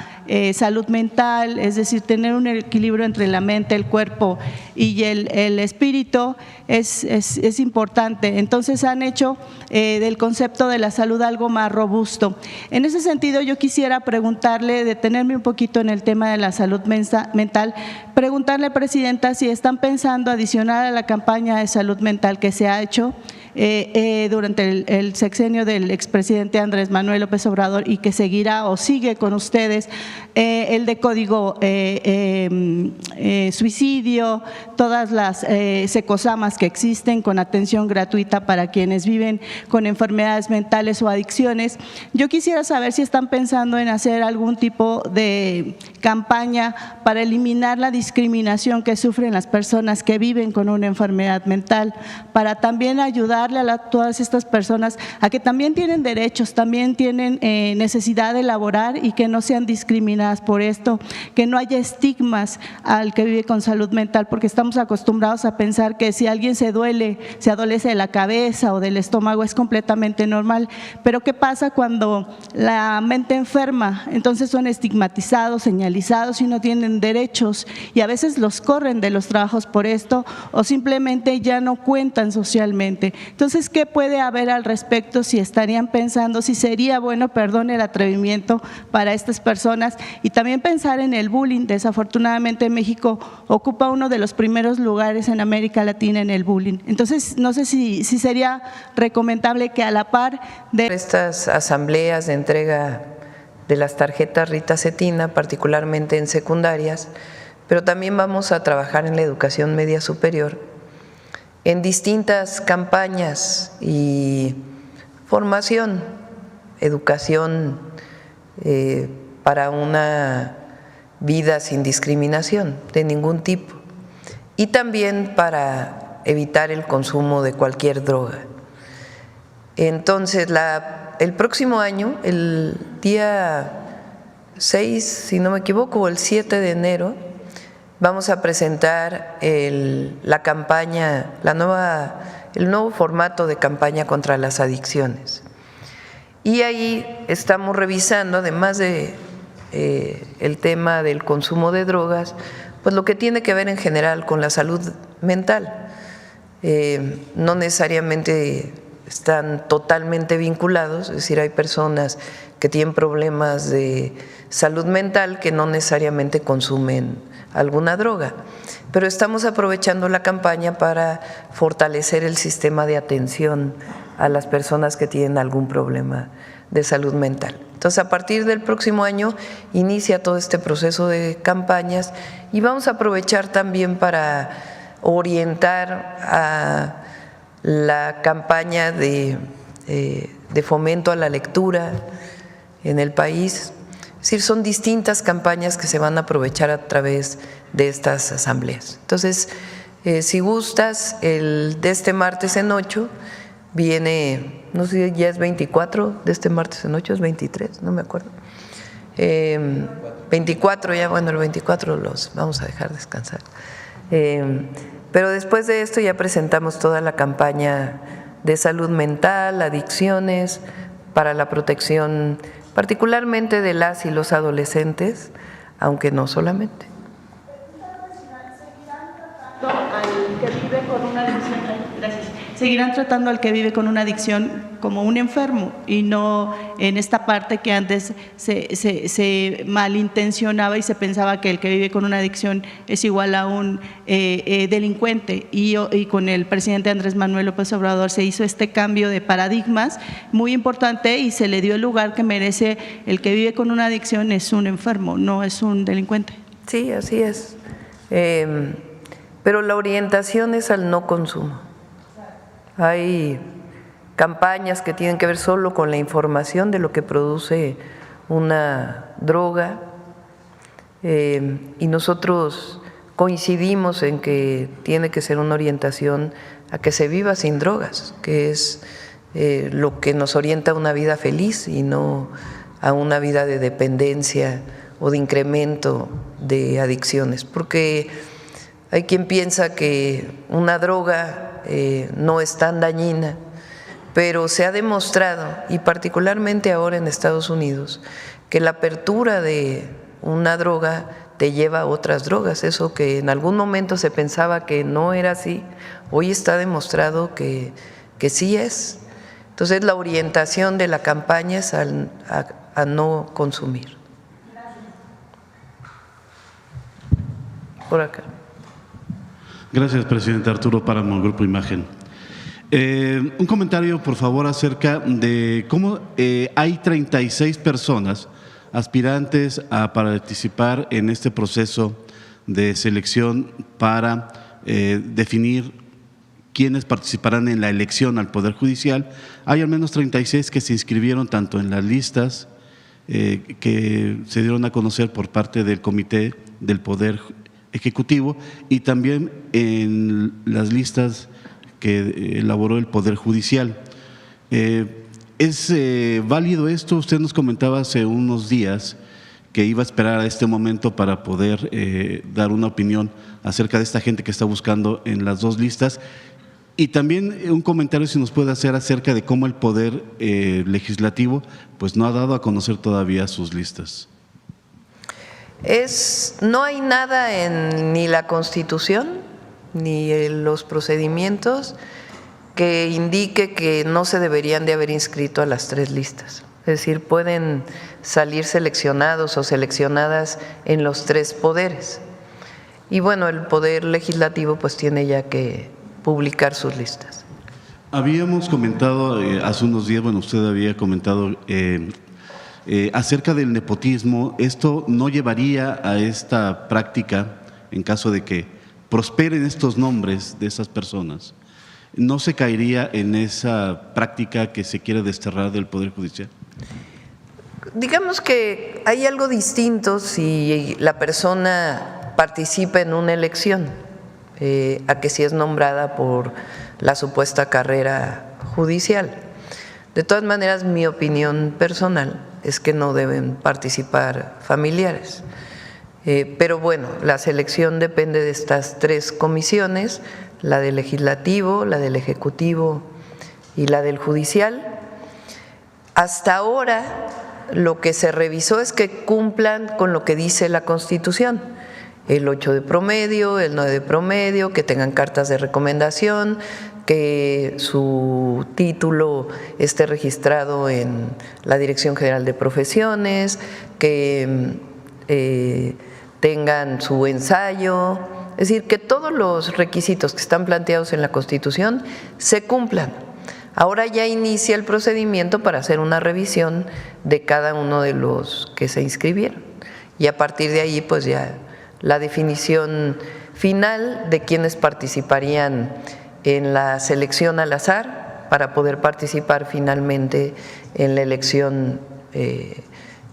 salud mental, es decir, tener un equilibrio entre la mente, el cuerpo y el espíritu es importante. Entonces han hecho del concepto de la salud algo más robusto. En ese sentido, yo quisiera preguntarle, detenerme un poquito en el tema de la salud mental, preguntarle, Presidenta, si están pensando adicionar a la campaña de salud mental que se ha hecho durante el sexenio del expresidente Andrés Manuel López Obrador y que seguirá o sigue con ustedes, el de código suicidio, todas las secosamas que existen con atención gratuita para quienes viven con enfermedades mentales o adicciones. Yo quisiera saber si están pensando en hacer algún tipo de campaña para eliminar la discriminación que sufren las personas que viven con una enfermedad mental, para también ayudarle a todas estas personas a que también tienen derechos, también tienen necesidad de laborar y que no sean discriminadas por esto, que no haya estigmas al que vive con salud mental, porque estamos acostumbrados a pensar que si alguien se duele, se adolece de la cabeza o del estómago, es completamente normal. Pero ¿qué pasa cuando la mente enferma? Entonces son estigmatizados, señalizados y no tienen derechos, y a veces los corren de los trabajos por esto, o simplemente ya no cuentan socialmente. Entonces, ¿qué puede haber al respecto? Si estarían pensando, si sería bueno, perdón el atrevimiento, para estas personas, y también pensar en el bullying. Desafortunadamente México ocupa uno de los primeros lugares en América Latina en el bullying. Entonces, no sé si sería recomendable que a la par de estas asambleas de entrega de las tarjetas Rita Cetina, particularmente en secundarias, pero también vamos a trabajar en la educación media superior, en distintas campañas y formación, educación para una vida sin discriminación de ningún tipo, y también para evitar el consumo de cualquier droga. Entonces, el próximo año, el día 6, si no me equivoco, o el 7 de enero, vamos a presentar la campaña, el nuevo formato de campaña contra las adicciones. Y ahí estamos revisando, además de el tema del consumo de drogas, pues lo que tiene que ver en general con la salud mental. No necesariamente están totalmente vinculados, es decir, hay personas que tienen problemas de salud mental que no necesariamente consumen alguna droga, pero estamos aprovechando la campaña para fortalecer el sistema de atención a las personas que tienen algún problema de salud mental. Entonces, a partir del próximo año inicia todo este proceso de campañas, y vamos a aprovechar también para orientar a la campaña de fomento a la lectura en el país. Es decir, son distintas campañas que se van a aprovechar a través de estas asambleas. Entonces, si gustas, el de este martes en 8 viene, no sé, ya es 24 de este martes en 8, es 23, no me acuerdo. 24 ya, bueno, el 24 los vamos a dejar descansar. Pero después de esto ya presentamos toda la campaña de salud mental, adicciones, para la protección particularmente de las y los adolescentes, aunque no solamente. Seguirán tratando al que vive con una adicción como un enfermo y no en esta parte que antes se malintencionaba y se pensaba que el que vive con una adicción es igual a un delincuente. Y con el presidente Andrés Manuel López Obrador se hizo este cambio de paradigmas muy importante y se le dio el lugar que merece. El que vive con una adicción es un enfermo, no es un delincuente. Sí, así es. Pero la orientación es al no consumo. Hay campañas que tienen que ver solo con la información de lo que produce una droga y nosotros coincidimos en que tiene que ser una orientación a que se viva sin drogas, que es lo que nos orienta a una vida feliz y no a una vida de dependencia o de incremento de adicciones, porque hay quien piensa que una droga no es tan dañina, pero se ha demostrado, y particularmente ahora en Estados Unidos, que la apertura de una droga te lleva a otras drogas. Eso que en algún momento se pensaba que no era así, hoy está demostrado que sí es. Entonces la orientación de la campaña es a no consumir. Por acá. Gracias, presidente. Arturo Páramo, Grupo Imagen. Un comentario, por favor, acerca de cómo hay 36 personas aspirantes a participar en este proceso de selección para definir quiénes participarán en la elección al Poder Judicial. Hay al menos 36 que se inscribieron tanto en las listas que se dieron a conocer por parte del Comité del Poder Ejecutivo y también en las listas que elaboró el Poder Judicial. ¿Es válido esto? Usted nos comentaba hace unos días que iba a esperar a este momento para poder dar una opinión acerca de esta gente que está buscando en las dos listas. Y también un comentario si nos puede hacer acerca de cómo el Poder Legislativo pues no ha dado a conocer todavía sus listas. No hay nada en ni la Constitución ni en los procedimientos que indique que no se deberían de haber inscrito a las tres listas. Es decir, pueden salir seleccionados o seleccionadas en los tres poderes. Y bueno, el Poder Legislativo pues tiene ya que publicar sus listas. Habíamos comentado hace unos días, bueno, usted había comentado acerca del nepotismo. ¿Esto no llevaría a esta práctica en caso de que prosperen estos nombres de esas personas? ¿No se caería en esa práctica que se quiere desterrar del Poder Judicial? Digamos que hay algo distinto si la persona participa en una elección a que si es nombrada por la supuesta carrera judicial. De todas maneras, mi opinión personal es que no deben participar familiares. Pero bueno, la selección depende de estas tres comisiones, la del Legislativo, la del Ejecutivo y la del Judicial. Hasta ahora lo que se revisó es que cumplan con lo que dice la Constitución, el 8 de promedio, el 9 de promedio, que tengan cartas de recomendación, que su título esté registrado en la Dirección General de Profesiones, que tengan su ensayo, es decir, que todos los requisitos que están planteados en la Constitución se cumplan. Ahora ya inicia el procedimiento para hacer una revisión de cada uno de los que se inscribieron y a partir de ahí pues ya la definición final de quienes participarían en la selección al azar para poder participar finalmente en la elección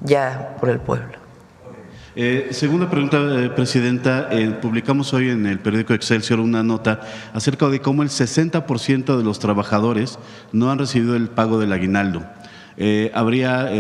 ya por el pueblo. Segunda pregunta, presidenta. Publicamos hoy en el periódico Excelsior una nota acerca de cómo el 60% de los trabajadores no han recibido el pago del aguinaldo. ¿Habría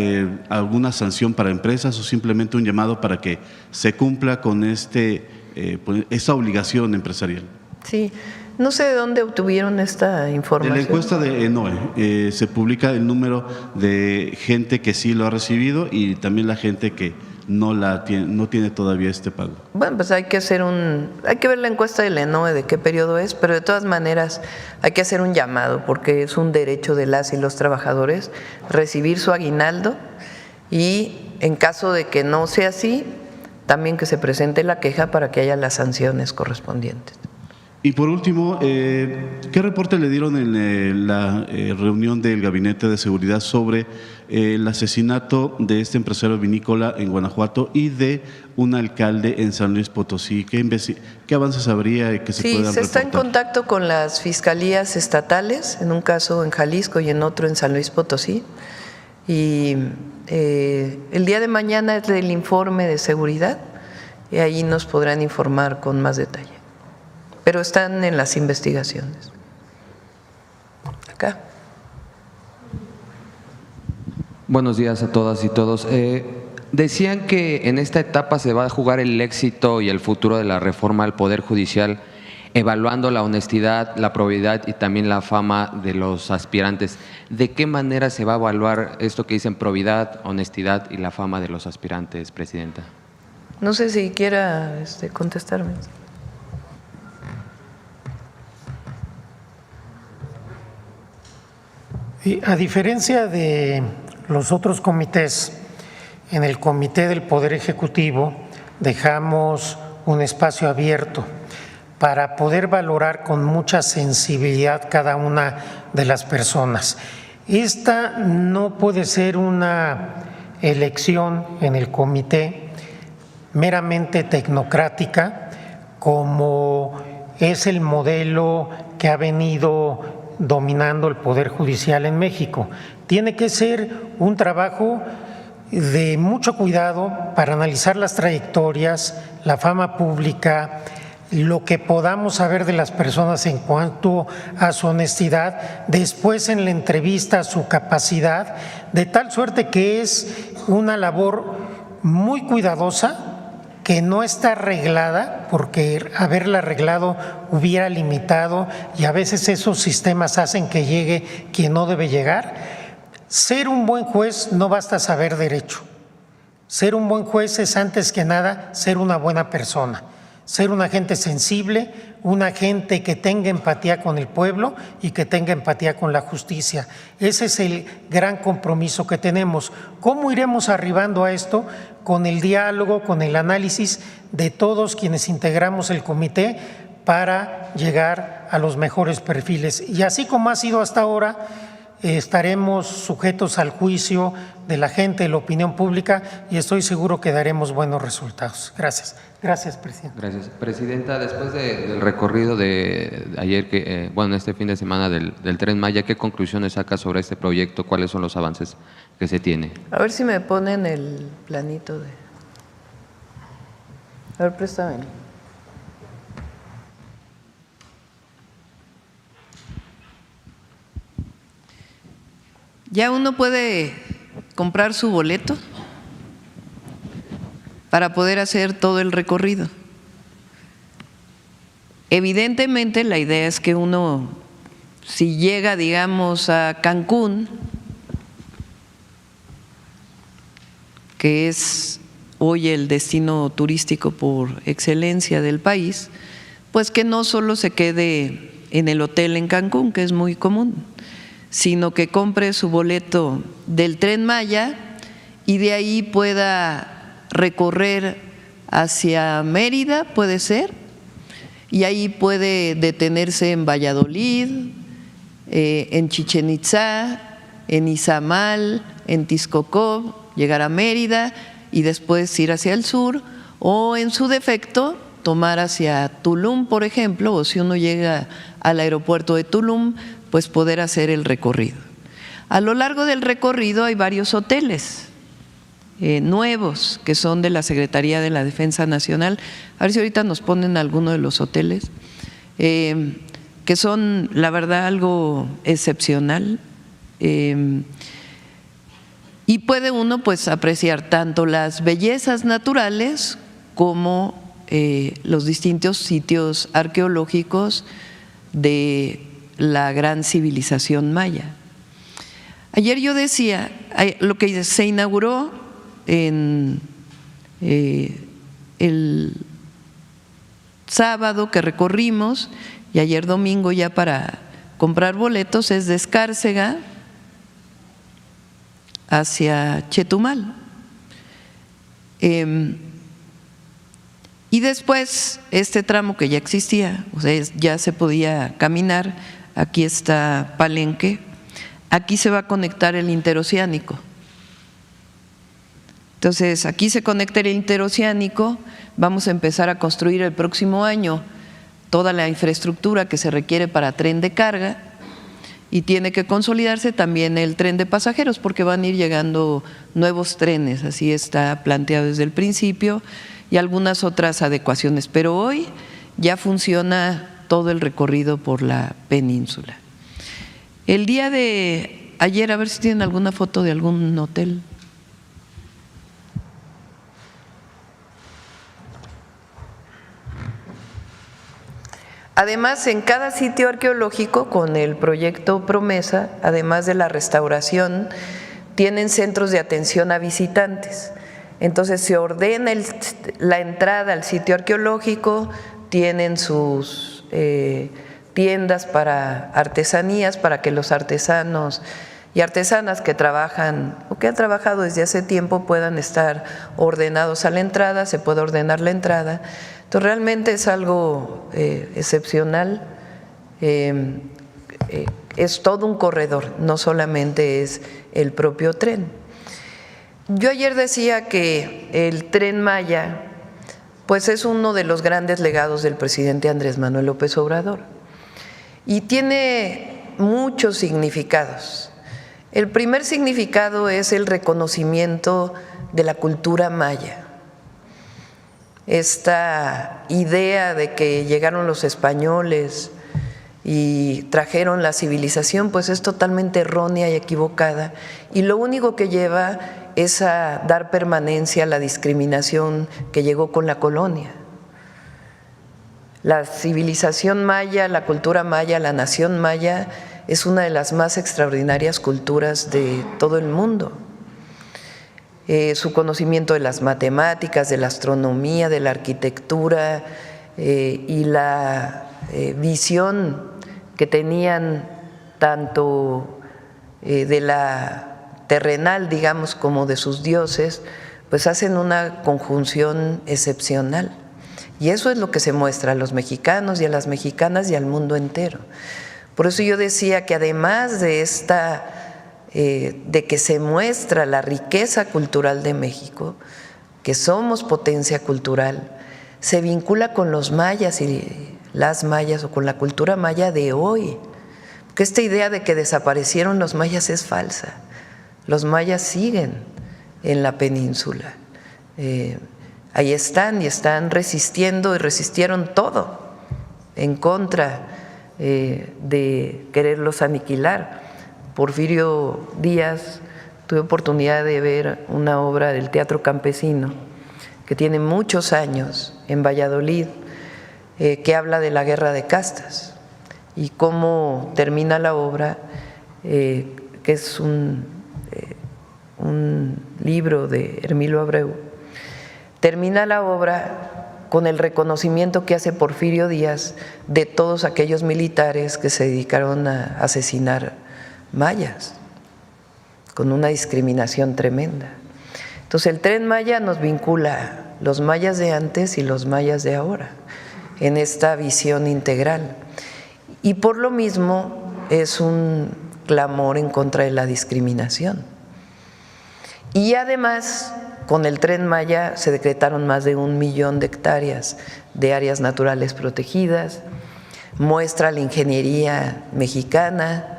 alguna sanción para empresas o simplemente un llamado para que se cumpla con esa obligación empresarial? Sí, no sé de dónde obtuvieron esta información. En la encuesta de ENOE se publica el número de gente que sí lo ha recibido y también la gente que no tiene todavía este pago. Bueno, pues hay que ver la encuesta del ENOE de qué periodo es, pero de todas maneras hay que hacer un llamado porque es un derecho de las y los trabajadores recibir su aguinaldo y en caso de que no sea así, también que se presente la queja para que haya las sanciones correspondientes. Y por último, ¿qué reporte le dieron en la reunión del Gabinete de Seguridad sobre el asesinato de este empresario vinícola en Guanajuato y de un alcalde en San Luis Potosí? ¿Qué avances habría y que se puedan reportar? Sí, se está en contacto con las fiscalías estatales, en un caso en Jalisco y en otro en San Luis Potosí. Y el día de mañana es el informe de seguridad y ahí nos podrán informar con más detalle. Pero están en las investigaciones. Acá. Buenos días a todas y todos. Decían que en esta etapa se va a jugar el éxito y el futuro de la reforma al Poder Judicial, evaluando la honestidad, la probidad y también la fama de los aspirantes. ¿De qué manera se va a evaluar esto que dicen probidad, honestidad y la fama de los aspirantes, Presidenta? No sé si quiera contestarme. A diferencia de los otros comités, en el Comité del Poder Ejecutivo dejamos un espacio abierto para poder valorar con mucha sensibilidad cada una de las personas. Esta no puede ser una elección en el comité meramente tecnocrática, como es el modelo que ha venido dominando el Poder Judicial en México. Tiene que ser un trabajo de mucho cuidado para analizar las trayectorias, la fama pública, lo que podamos saber de las personas en cuanto a su honestidad, después en la entrevista su capacidad, de tal suerte que es una labor muy cuidadosa, que no está arreglada, porque haberla arreglado hubiera limitado y a veces esos sistemas hacen que llegue quien no debe llegar. Ser un buen juez no basta saber derecho. Ser un buen juez es antes que nada ser una buena persona, ser una gente sensible, una gente que tenga empatía con el pueblo y que tenga empatía con la justicia. Ese es el gran compromiso que tenemos. ¿Cómo iremos arribando a esto? Con el diálogo, con el análisis de todos quienes integramos el comité para llegar a los mejores perfiles. Y así como ha sido hasta ahora, estaremos sujetos al juicio de la gente, de la opinión pública, y estoy seguro que daremos buenos resultados. Gracias. Gracias, Presidenta. Gracias. Presidenta, después del recorrido de ayer, este fin de semana del Tren Maya, ¿qué conclusiones saca sobre este proyecto? ¿Cuáles son los avances que se tiene? A ver si me ponen el planito de… A ver, préstame. Ya uno puede comprar su boleto para poder hacer todo el recorrido. Evidentemente la idea es que uno, si llega, digamos, a Cancún, que es hoy el destino turístico por excelencia del país, pues que no solo se quede en el hotel en Cancún, que es muy común, sino que compre su boleto del Tren Maya y de ahí pueda recorrer hacia Mérida, puede ser, y ahí puede detenerse en Valladolid, en Chichén Itzá, en Izamal, en Texcoco, llegar a Mérida y después ir hacia el sur, o en su defecto tomar hacia Tulum, por ejemplo, o si uno llega al aeropuerto de Tulum, pues poder hacer el recorrido. A lo largo del recorrido hay varios hoteles nuevos que son de la Secretaría de la Defensa Nacional. A ver si ahorita nos ponen alguno de los hoteles, que son, la verdad, algo excepcional. Y puede uno pues apreciar tanto las bellezas naturales como los distintos sitios arqueológicos de la gran civilización maya. Ayer yo decía, lo que se inauguró en el sábado que recorrimos y ayer domingo ya para comprar boletos es de Escárcega hacia Chetumal. Y después este tramo que ya existía, o sea, ya se podía caminar, aquí está Palenque, aquí se va a conectar el interoceánico. Entonces, aquí se conecta el interoceánico, vamos a empezar a construir el próximo año toda la infraestructura que se requiere para tren de carga y tiene que consolidarse también el tren de pasajeros porque van a ir llegando nuevos trenes, así está planteado desde el principio, y algunas otras adecuaciones, pero hoy ya funciona todo el recorrido por la península. El día de ayer, a ver si tienen alguna foto de algún hotel. Además, en cada sitio arqueológico, con el proyecto Promesa, además de la restauración, tienen centros de atención a visitantes. Entonces, se ordena la entrada al sitio arqueológico, tienen sus tiendas para artesanías, para que los artesanos y artesanas que trabajan o que han trabajado desde hace tiempo puedan estar ordenados a la entrada, se puede ordenar la entrada. Entonces, realmente es algo excepcional, es todo un corredor, no solamente es el propio tren. Yo ayer decía que el Tren Maya pues es uno de los grandes legados del presidente Andrés Manuel López Obrador y tiene muchos significados. El primer significado es el reconocimiento de la cultura maya. Esta idea de que llegaron los españoles y trajeron la civilización, pues es totalmente errónea y equivocada, y lo único que lleva es a dar permanencia a la discriminación que llegó con la colonia. La civilización maya, la cultura maya, la nación maya es una de las más extraordinarias culturas de todo el mundo. Su conocimiento de las matemáticas, de la astronomía, de la arquitectura y la visión que tenían tanto de la terrenal, digamos, como de sus dioses, pues hacen una conjunción excepcional. Y eso es lo que se muestra a los mexicanos y a las mexicanas y al mundo entero. Por eso yo decía que además de de que se muestra la riqueza cultural de México, que somos potencia cultural, se vincula con los mayas y las mayas o con la cultura maya de hoy. Porque esta idea de que desaparecieron los mayas es falsa. Los mayas siguen en la península. Ahí están y están resistiendo y resistieron todo en contra de quererlos aniquilar. Porfirio Díaz, tuve oportunidad de ver una obra del Teatro Campesino que tiene muchos años en Valladolid, que habla de la guerra de castas y cómo termina la obra, que es un libro de Hermilo Abreu. Termina la obra con el reconocimiento que hace Porfirio Díaz de todos aquellos militares que se dedicaron a asesinar mayas, con una discriminación tremenda. Entonces el Tren Maya nos vincula los mayas de antes y los mayas de ahora en esta visión integral, y por lo mismo es un clamor en contra de la discriminación. Y además, con el Tren Maya se decretaron más de 1 millón de hectáreas de áreas naturales protegidas, muestra la ingeniería mexicana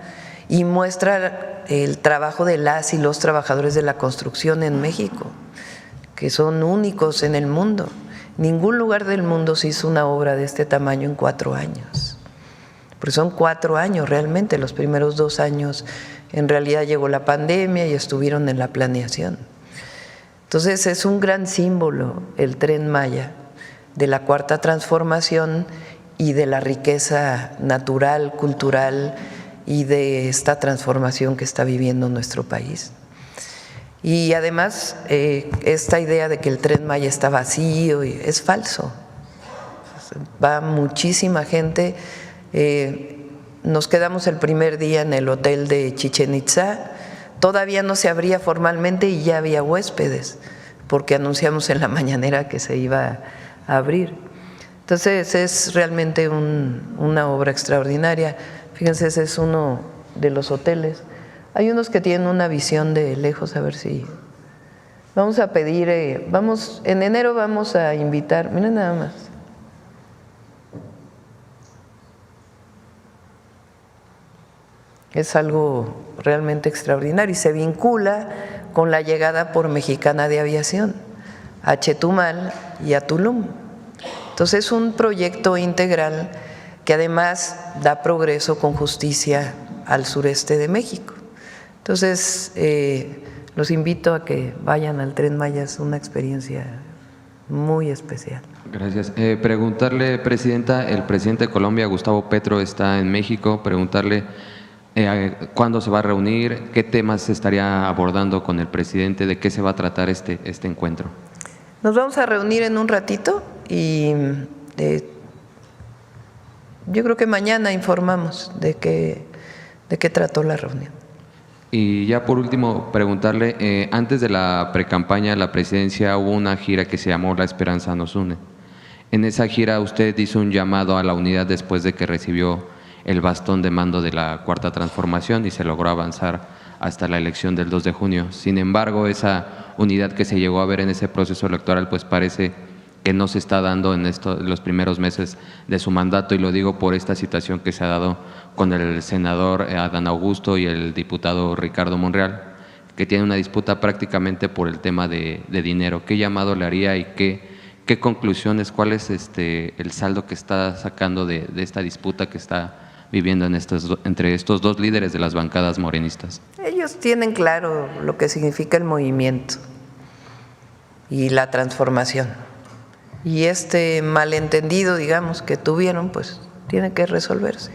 y muestra el trabajo de las y los trabajadores de la construcción en México, que son únicos en el mundo. Ningún lugar del mundo se hizo una obra de este tamaño en 4 años, porque son 4 años realmente. Los primeros 2 años en realidad llegó la pandemia y estuvieron en la planeación. Entonces es un gran símbolo el Tren Maya de la Cuarta Transformación y de la riqueza natural, cultural y de esta transformación que está viviendo nuestro país. Y además, esta idea de que el Tren Maya está vacío es falso. Va muchísima gente. Nos quedamos el primer día en el hotel de Chichén Itzá. Todavía no se abría formalmente y ya había huéspedes, porque anunciamos en la mañanera que se iba a abrir. Entonces es realmente una obra extraordinaria. Fíjense, ese es uno de los hoteles. Hay unos que tienen una visión de lejos, a ver si… Vamos a pedir, en enero vamos a invitar, miren nada más. Es algo realmente extraordinario y se vincula con la llegada por Mexicana de Aviación a Chetumal y a Tulum. Entonces es un proyecto integral que además da progreso con justicia al sureste de México. Entonces los invito a que vayan al Tren Maya, es una experiencia muy especial. Gracias. Preguntarle, Presidenta, el presidente de Colombia, Gustavo Petro, está en México, preguntarle cuándo se va a reunir, qué temas se estaría abordando con el presidente, de qué se va a tratar este encuentro. Nos vamos a reunir en un ratito y yo creo que mañana informamos de qué trató la reunión. Y ya por último, preguntarle, antes de la precampaña, la presidencia hubo una gira que se llamó La Esperanza nos une. En esa gira usted hizo un llamado a la unidad después de que recibió el bastón de mando de la Cuarta Transformación y se logró avanzar hasta la elección del 2 de junio. Sin embargo, esa unidad que se llegó a ver en ese proceso electoral, pues parece que no se está dando en los primeros meses de su mandato, y lo digo por esta situación que se ha dado con el senador Adán Augusto y el diputado Ricardo Monreal, que tienen una disputa prácticamente por el tema de dinero. ¿Qué llamado le haría y qué conclusiones, cuál es el saldo que está sacando de esta disputa que está viviendo entre estos dos líderes de las bancadas morenistas? Ellos tienen claro lo que significa el movimiento y la transformación. Y este malentendido, digamos, que tuvieron, pues tiene que resolverse.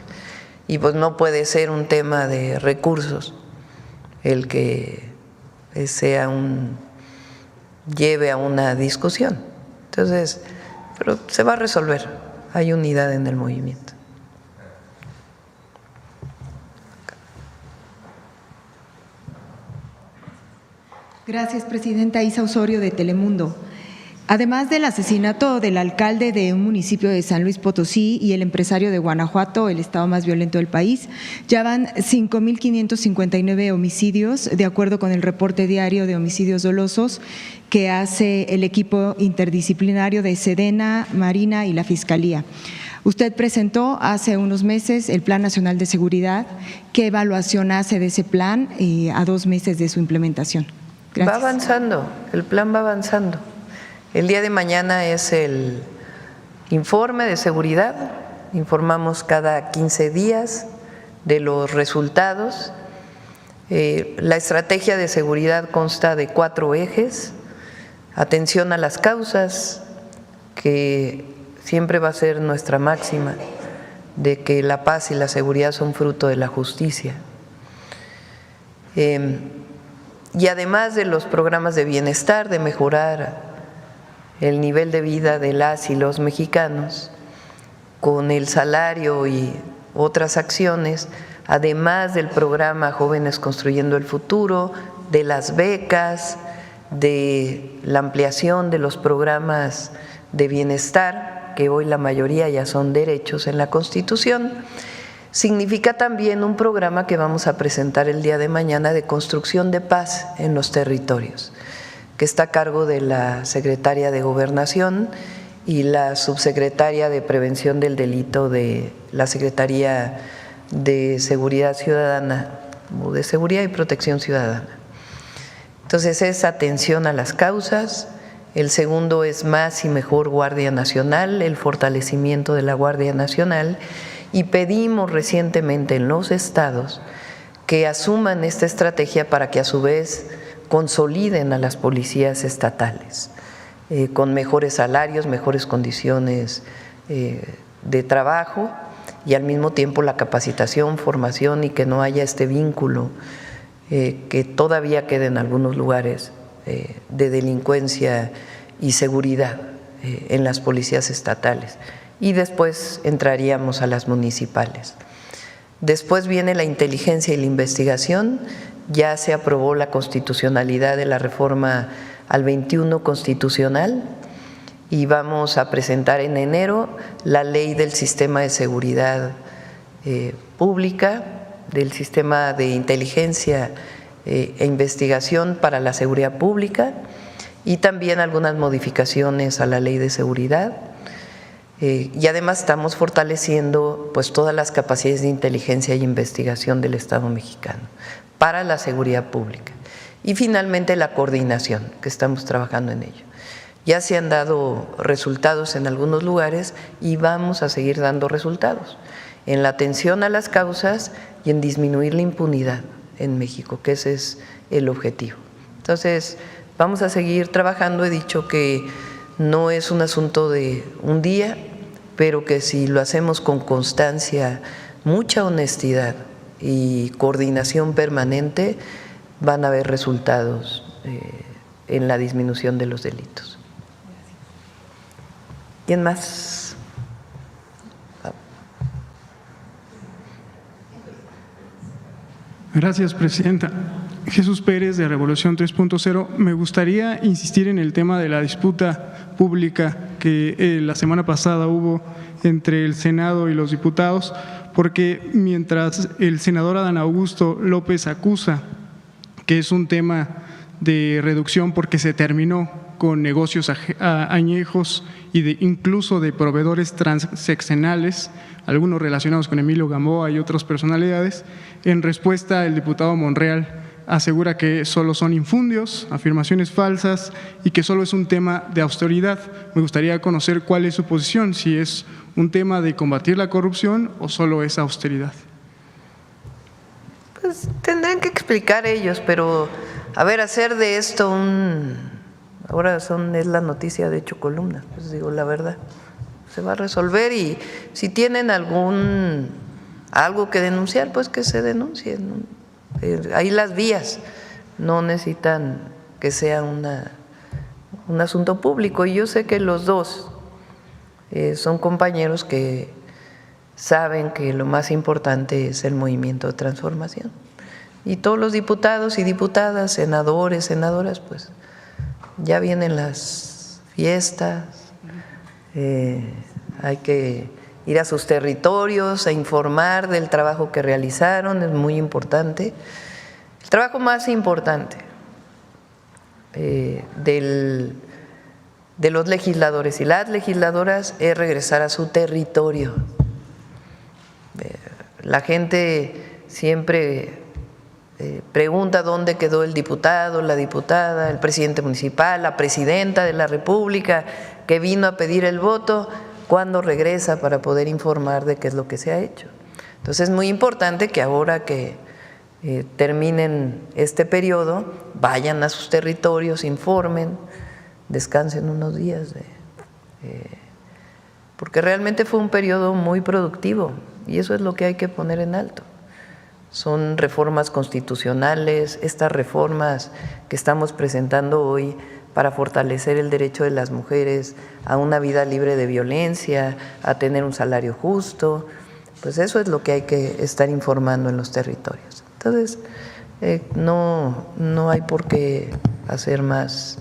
Y pues no puede ser un tema de recursos el que lleve a una discusión. Entonces, pero se va a resolver, hay unidad en el movimiento. Gracias, Presidenta. Isa Osorio, de Telemundo. Además del asesinato del alcalde de un municipio de San Luis Potosí y el empresario de Guanajuato, el estado más violento del país, ya van 5.559 homicidios, de acuerdo con el reporte diario de homicidios dolosos que hace el equipo interdisciplinario de Sedena, Marina y la Fiscalía. Usted presentó hace unos meses el Plan Nacional de Seguridad. ¿Qué evaluación hace de ese plan a 2 meses de su implementación? Gracias. Va avanzando, el plan va avanzando. El día de mañana es el informe de seguridad, informamos cada 15 días de los resultados. La estrategia de seguridad consta de 4 ejes: atención a las causas, que siempre va a ser nuestra máxima, de que la paz y la seguridad son fruto de la justicia. Y además de los programas de bienestar, de mejorar el nivel de vida de las y los mexicanos con el salario y otras acciones, además del programa Jóvenes Construyendo el Futuro, de las becas, de la ampliación de los programas de bienestar, que hoy la mayoría ya son derechos en la Constitución. Significa también un programa que vamos a presentar el día de mañana de construcción de paz en los territorios, que está a cargo de la Secretaria de Gobernación y la Subsecretaria de Prevención del Delito de la Secretaría de Seguridad Ciudadana, o de Seguridad y Protección Ciudadana. Entonces es atención a las causas. El segundo es más y mejor Guardia Nacional, el fortalecimiento de la Guardia Nacional, y pedimos recientemente en los estados que asuman esta estrategia para que a su vez consoliden a las policías estatales. con mejores salarios, mejores condiciones de trabajo y al mismo tiempo la capacitación, formación y que no haya este vínculo que todavía queda en algunos lugares de delincuencia y seguridad en las policías estatales. Y después entraríamos a las municipales. Después viene la inteligencia y la investigación. Ya se aprobó la constitucionalidad de la reforma al 21 constitucional y vamos a presentar en enero la ley del sistema de seguridad pública, del sistema de inteligencia e investigación para la seguridad pública y también algunas modificaciones a la ley de seguridad. Y además estamos fortaleciendo pues todas las capacidades de inteligencia y investigación del Estado mexicano para la seguridad pública. Y finalmente la coordinación, que estamos trabajando en ello. Ya se han dado resultados en algunos lugares y vamos a seguir dando resultados en la atención a las causas y en disminuir la impunidad en México, que ese es el objetivo. Entonces, vamos a seguir trabajando. He dicho que no es un asunto de un día, pero que si lo hacemos con constancia, mucha honestidad y coordinación permanente, van a haber resultados en la disminución de los delitos. ¿Quién más? Gracias, Presidenta. Jesús Pérez, de Revolución 3.0. Me gustaría insistir en el tema de la disputa pública que la semana pasada hubo entre el Senado y los diputados, porque mientras el senador Adán Augusto López acusa que es un tema de reducción porque se terminó con negocios añejos y incluso de proveedores transeccionales, algunos relacionados con Emilio Gamboa y otras personalidades, en respuesta el diputado Monreal asegura que solo son infundios, afirmaciones falsas y que solo es un tema de austeridad. Me gustaría conocer cuál es su posición, si es un tema de combatir la corrupción o solo es austeridad. Pues tendrán que explicar ellos, pero a ver, hacer de esto ahora es la noticia de 8 columnas, pues digo la verdad, se va a resolver y si tienen algo que denunciar, pues que se denuncie, ¿no? Hay las vías, no necesitan que sea un asunto público. Y yo sé que los dos son compañeros que saben que lo más importante es el movimiento de transformación. Y todos los diputados y diputadas, senadores, senadoras, pues ya vienen las fiestas, hay que ir a sus territorios a informar del trabajo que realizaron, es muy importante. El trabajo más importante de los legisladores y las legisladoras es regresar a su territorio. La gente siempre pregunta dónde quedó el diputado, la diputada, el presidente municipal, la presidenta de la República que vino a pedir el voto, cuándo regresa para poder informar de qué es lo que se ha hecho. Entonces es muy importante que ahora que terminen este periodo, vayan a sus territorios, informen, descansen unos días, porque realmente fue un periodo muy productivo y eso es lo que hay que poner en alto. Son reformas constitucionales, estas reformas que estamos presentando hoy para fortalecer el derecho de las mujeres a una vida libre de violencia, a tener un salario justo, pues eso es lo que hay que estar informando en los territorios. Entonces, no hay por qué hacer más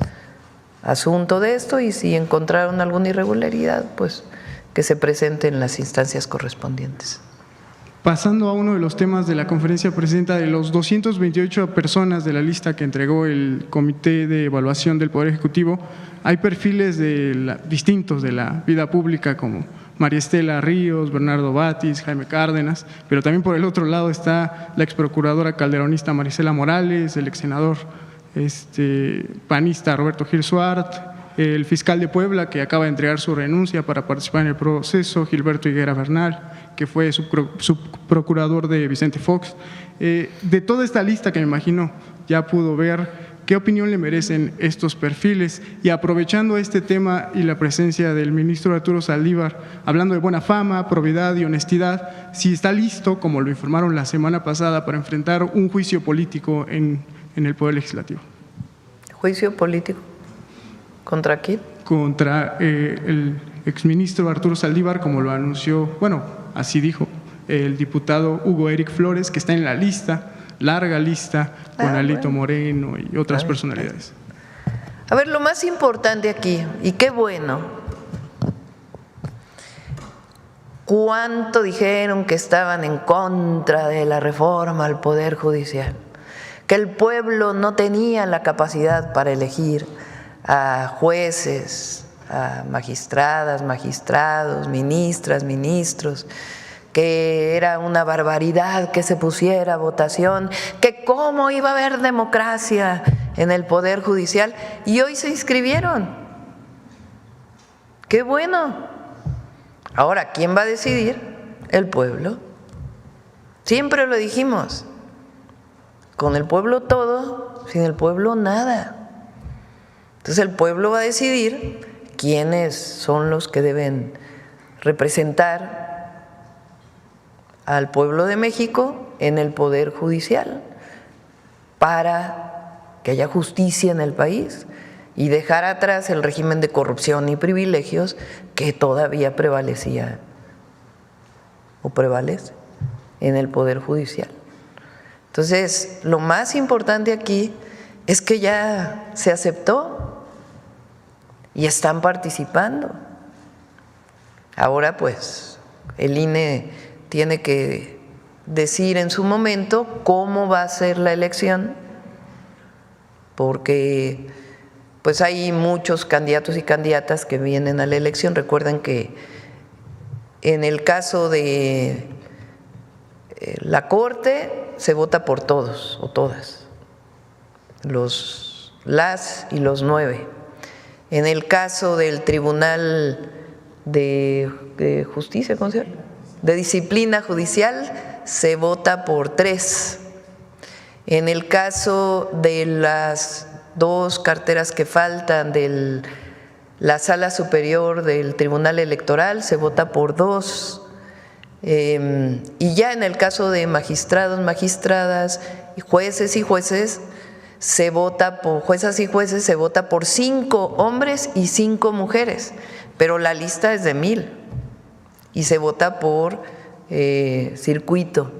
asunto de esto y si encontraron alguna irregularidad, pues que se presente en las instancias correspondientes. Pasando a uno de los temas de la conferencia, Presidenta, de los 228 personas de la lista que entregó el Comité de Evaluación del Poder Ejecutivo, hay perfiles distintos de la vida pública como María Estela Ríos, Bernardo Batis, Jaime Cárdenas, pero también por el otro lado está la exprocuradora calderonista Marisela Morales, el exsenador panista Roberto Gil Suart, el fiscal de Puebla que acaba de entregar su renuncia para participar en el proceso, Gilberto Higuera Bernal, que fue subprocurador de Vicente Fox. De toda esta lista que me imagino ya pudo ver, ¿Qué opinión le merecen estos perfiles? Y aprovechando este tema y la presencia del ministro Arturo Saldívar, hablando de buena fama, probidad y honestidad, si está listo, como lo informaron la semana pasada, para enfrentar un juicio político en el Poder Legislativo. ¿Juicio político? ¿Contra quién? Contra el exministro Arturo Saldívar, como lo anunció, bueno, así dijo el diputado Hugo Eric Flores, que está en la lista, larga lista, con Alito Moreno y otras personalidades. A ver, lo más importante aquí, y qué bueno, ¿cuánto dijeron que estaban en contra de la reforma al Poder Judicial? Que el pueblo no tenía la capacidad para elegir a jueces, a magistradas, magistrados, ministras, ministros, que era una barbaridad que se pusiera a votación, que cómo iba a haber democracia en el Poder Judicial, y hoy se inscribieron. ¡Qué bueno! Ahora, ¿quién va a decidir? El pueblo. Siempre lo dijimos, con el pueblo todo, sin el pueblo nada. Entonces el pueblo va a decidir quiénes son los que deben representar al pueblo de México en el Poder Judicial para que haya justicia en el país y dejar atrás el régimen de corrupción y privilegios que todavía prevalecía o prevalece en el Poder Judicial. Entonces, lo más importante aquí es que ya se aceptó y están participando. Ahora, pues, el INE tiene que decir en su momento cómo va a ser la elección, porque pues hay muchos candidatos y candidatas que vienen a la elección. Recuerden que en el caso de la Corte se vota por todos o todas, las y los 9. En el caso del Tribunal de Justicia, ¿cómo se llama? De Disciplina Judicial, se vota por 3. En el caso de las 2 carteras que faltan de la Sala Superior del Tribunal Electoral, se vota por 2. Y ya en el caso de magistrados, magistradas, jueces y jueces, se vota por juezas y jueces, se vota por 5 hombres y 5 mujeres, pero la lista es de 1000 y se vota por circuito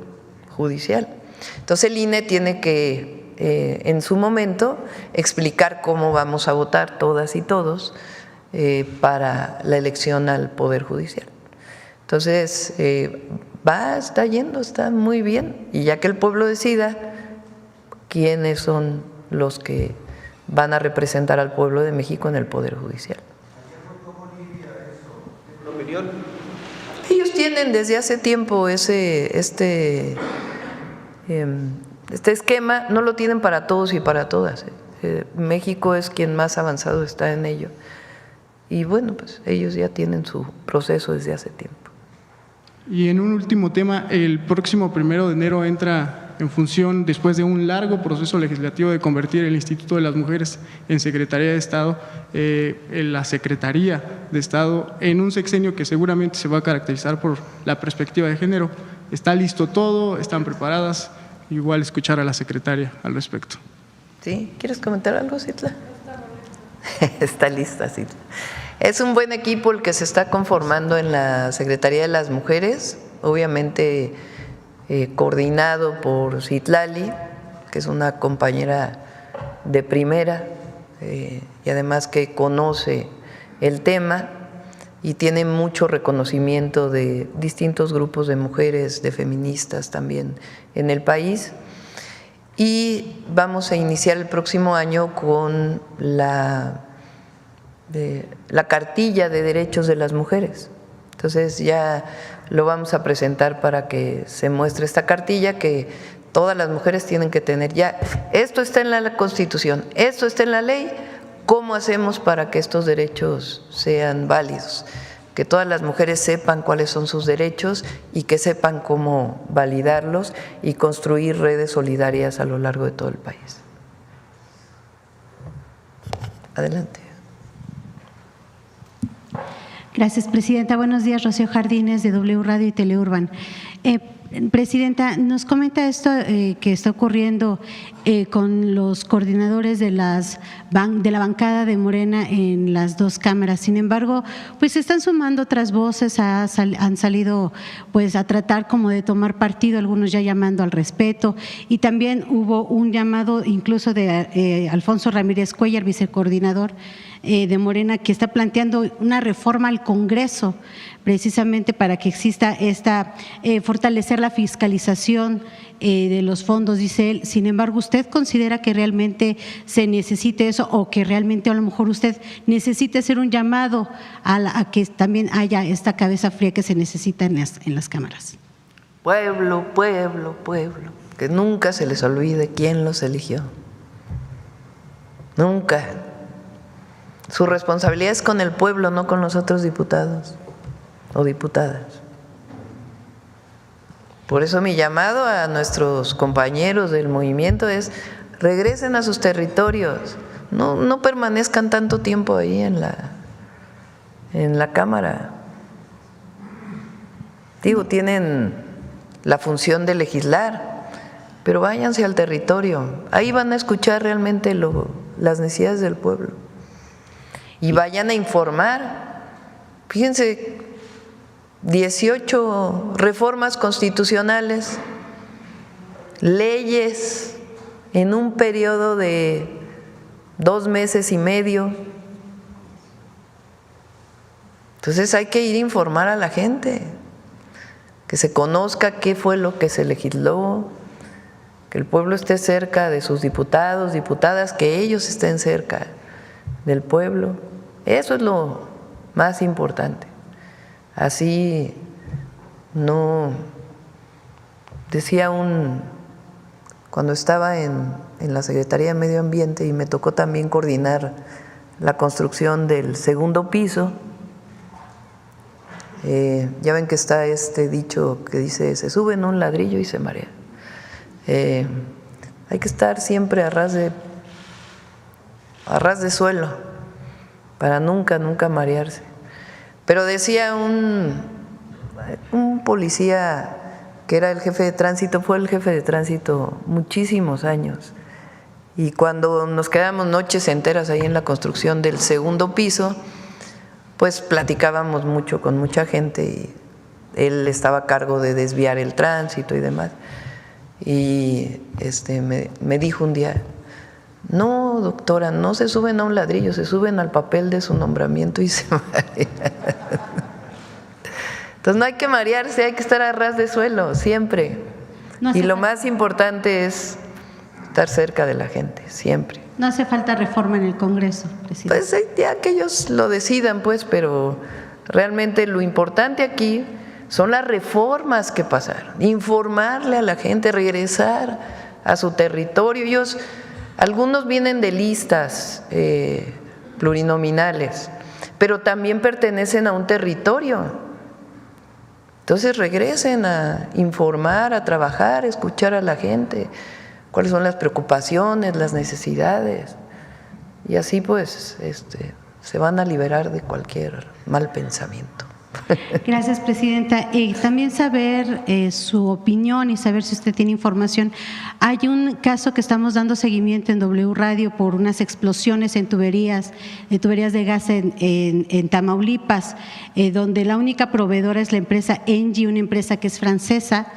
judicial. Entonces el INE tiene que en su momento explicar cómo vamos a votar todas y todos para la elección al Poder Judicial. Entonces está yendo, está muy bien, y ya que el pueblo decida quiénes son los que van a representar al pueblo de México en el Poder Judicial. Ellos tienen desde hace tiempo este esquema, no lo tienen para todos y para todas. México es quien más avanzado está en ello. Y bueno, pues ellos ya tienen su proceso desde hace tiempo. Y en un último tema, el próximo 1 de enero entra en función, después de un largo proceso legislativo de convertir el Instituto de las Mujeres en Secretaría de Estado, en la Secretaría de Estado, en un sexenio que seguramente se va a caracterizar por la perspectiva de género. ¿Está listo todo? ¿Están preparadas? Igual escuchar a la secretaria al respecto. ¿Sí? ¿Quieres comentar algo, Citla? Está lista, Citla. Es un buen equipo el que se está conformando en la Secretaría de las Mujeres, obviamente coordinado por Citlali, que es una compañera de primera y además que conoce el tema y tiene mucho reconocimiento de distintos grupos de mujeres, de feministas también en el país. Y vamos a iniciar el próximo año con la cartilla de derechos de las mujeres. Entonces ya lo vamos a presentar para que se muestre esta cartilla que todas las mujeres tienen que tener. Ya esto está en la Constitución, esto está en la ley. ¿Cómo hacemos para que estos derechos sean válidos? Que todas las mujeres sepan cuáles son sus derechos y que sepan cómo validarlos y construir redes solidarias a lo largo de todo el país. Adelante. Gracias, Presidenta. Buenos días, Rocío Jardines, de W Radio y Teleurban. Presidenta, nos comenta esto que está ocurriendo con los coordinadores de la bancada de Morena en las dos cámaras. Sin embargo, pues se están sumando otras voces, han salido pues a tratar como de tomar partido, algunos ya llamando al respeto, y también hubo un llamado incluso de Alfonso Ramírez Cuellar, vicecoordinador de Morena, que está planteando una reforma al Congreso precisamente para que exista fortalecer la fiscalización de los fondos, dice él. Sin embargo, ¿usted considera que realmente se necesite eso o que realmente a lo mejor usted necesite hacer un llamado a que también haya esta cabeza fría que se necesita en las cámaras? Pueblo, pueblo, pueblo, que nunca se les olvide quién los eligió. Nunca. Su responsabilidad es con el pueblo, no con los otros diputados o diputadas. Por eso mi llamado a nuestros compañeros del movimiento es: regresen a sus territorios, no permanezcan tanto tiempo ahí en la Cámara. Digo, tienen la función de legislar, pero váyanse al territorio, ahí van a escuchar realmente las necesidades del pueblo. Y vayan a informar. Fíjense, 18 reformas constitucionales, leyes en un periodo de 2 meses y medio. Entonces hay que ir a informar a la gente, que se conozca qué fue lo que se legisló, que el pueblo esté cerca de sus diputados, diputadas, que ellos estén cerca del pueblo. Eso es lo más importante. Así no decía cuando estaba en la Secretaría de Medio Ambiente y me tocó también coordinar la construcción del segundo piso, ya ven que está este dicho que dice: se sube en un ladrillo y se marea. Hay que estar siempre a ras de suelo para nunca marearse. Pero decía un policía que era el jefe de tránsito, fue el jefe de tránsito muchísimos años, y cuando nos quedamos noches enteras ahí en la construcción del segundo piso, pues platicábamos mucho con mucha gente, y él estaba a cargo de desviar el tránsito y demás, y me dijo un día: no, doctora, no se suben a un ladrillo, se suben al papel de su nombramiento y se marean. Entonces no hay que marearse, hay que estar a ras de suelo, siempre. Y lo más importante es estar cerca de la gente, siempre. No hace falta reforma en el Congreso, presidente. Pues ya que ellos lo decidan, pues, pero realmente lo importante aquí son las reformas que pasaron, informarle a la gente, regresar a su territorio. Algunos vienen de listas plurinominales, pero también pertenecen a un territorio. Entonces regresen a informar, a trabajar, a escuchar a la gente, cuáles son las preocupaciones, las necesidades, y así pues se van a liberar de cualquier mal pensamiento. Gracias, Presidenta. También saber su opinión y saber si usted tiene información. Hay un caso que estamos dando seguimiento en W Radio por unas explosiones en tuberías de gas en Tamaulipas, donde la única proveedora es la empresa Engie, una empresa que es francesa,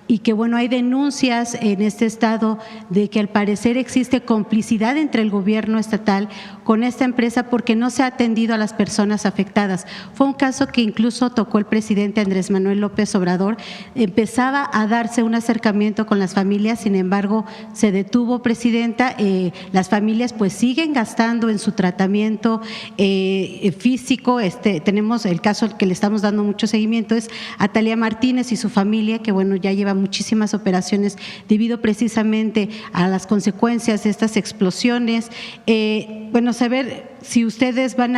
y que bueno, hay denuncias en este estado de que al parecer existe complicidad entre el gobierno estatal con esta empresa porque no se ha atendido a las personas afectadas. Fue un caso que incluso tocó el presidente Andrés Manuel López Obrador. Empezaba a darse un acercamiento con las familias, sin embargo se detuvo, Presidenta. Las familias pues siguen gastando en su tratamiento físico. Tenemos el caso al que le estamos dando mucho seguimiento, es Atalia Martínez y su familia, que bueno, ya lleva muchísimas operaciones debido precisamente a las consecuencias de estas explosiones. Bueno, saber si ustedes van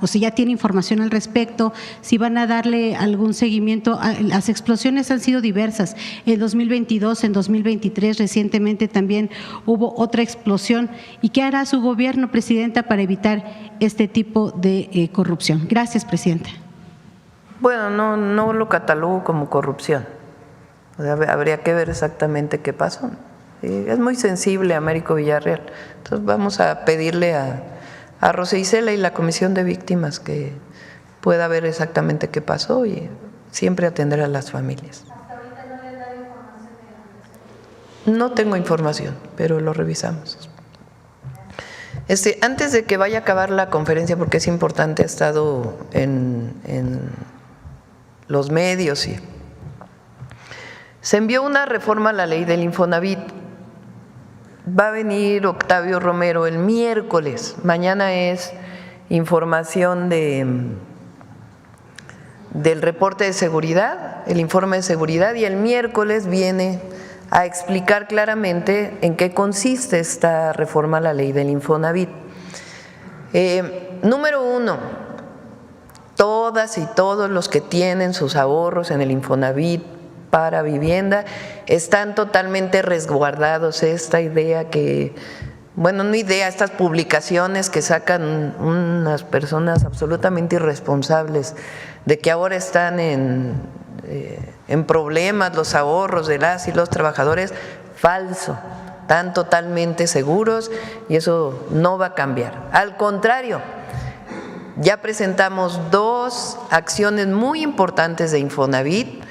o si ya tienen información al respecto, si van a darle algún seguimiento. Las explosiones han sido diversas. En 2022, en 2023, recientemente también hubo otra explosión. ¿Y qué hará su gobierno, Presidenta, para evitar este tipo de corrupción? Gracias, Presidenta. Bueno, no lo catalogo como corrupción. O sea, habría que ver exactamente qué pasó. Es muy sensible Américo Villarreal. Entonces vamos a pedirle a Rosa Isela y la Comisión de Víctimas que pueda ver exactamente qué pasó y siempre atender a las familias. ¿Hasta ahorita no le han dado información de la? No tengo información, pero lo revisamos. Antes de que vaya a acabar la conferencia, porque es importante, ha estado en los medios y se envió una reforma a la ley del Infonavit. Va a venir Octavio Romero el miércoles. Mañana es información del reporte de seguridad, el informe de seguridad, y el miércoles viene a explicar claramente en qué consiste esta reforma a la ley del Infonavit. Número 1, todas y todos los que tienen sus ahorros en el Infonavit para vivienda están totalmente resguardados. Esta idea que, bueno, no idea, estas publicaciones que sacan unas personas absolutamente irresponsables de que ahora están en problemas los ahorros de las y los trabajadores, falso. Están totalmente seguros y eso no va a cambiar. Al contrario, ya presentamos 2 acciones muy importantes de Infonavit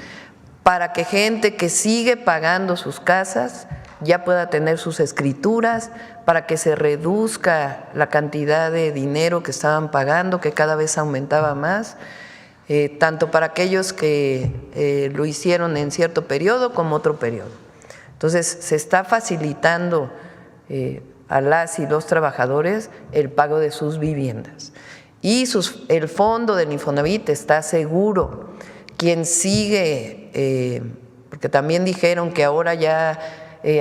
para que gente que sigue pagando sus casas ya pueda tener sus escrituras, para que se reduzca la cantidad de dinero que estaban pagando, que cada vez aumentaba más, tanto para aquellos que lo hicieron en cierto periodo como otro periodo. Entonces, se está facilitando a las y los trabajadores el pago de sus viviendas. Y el fondo del Infonavit está seguro. Quien sigue, porque también dijeron que ahora ya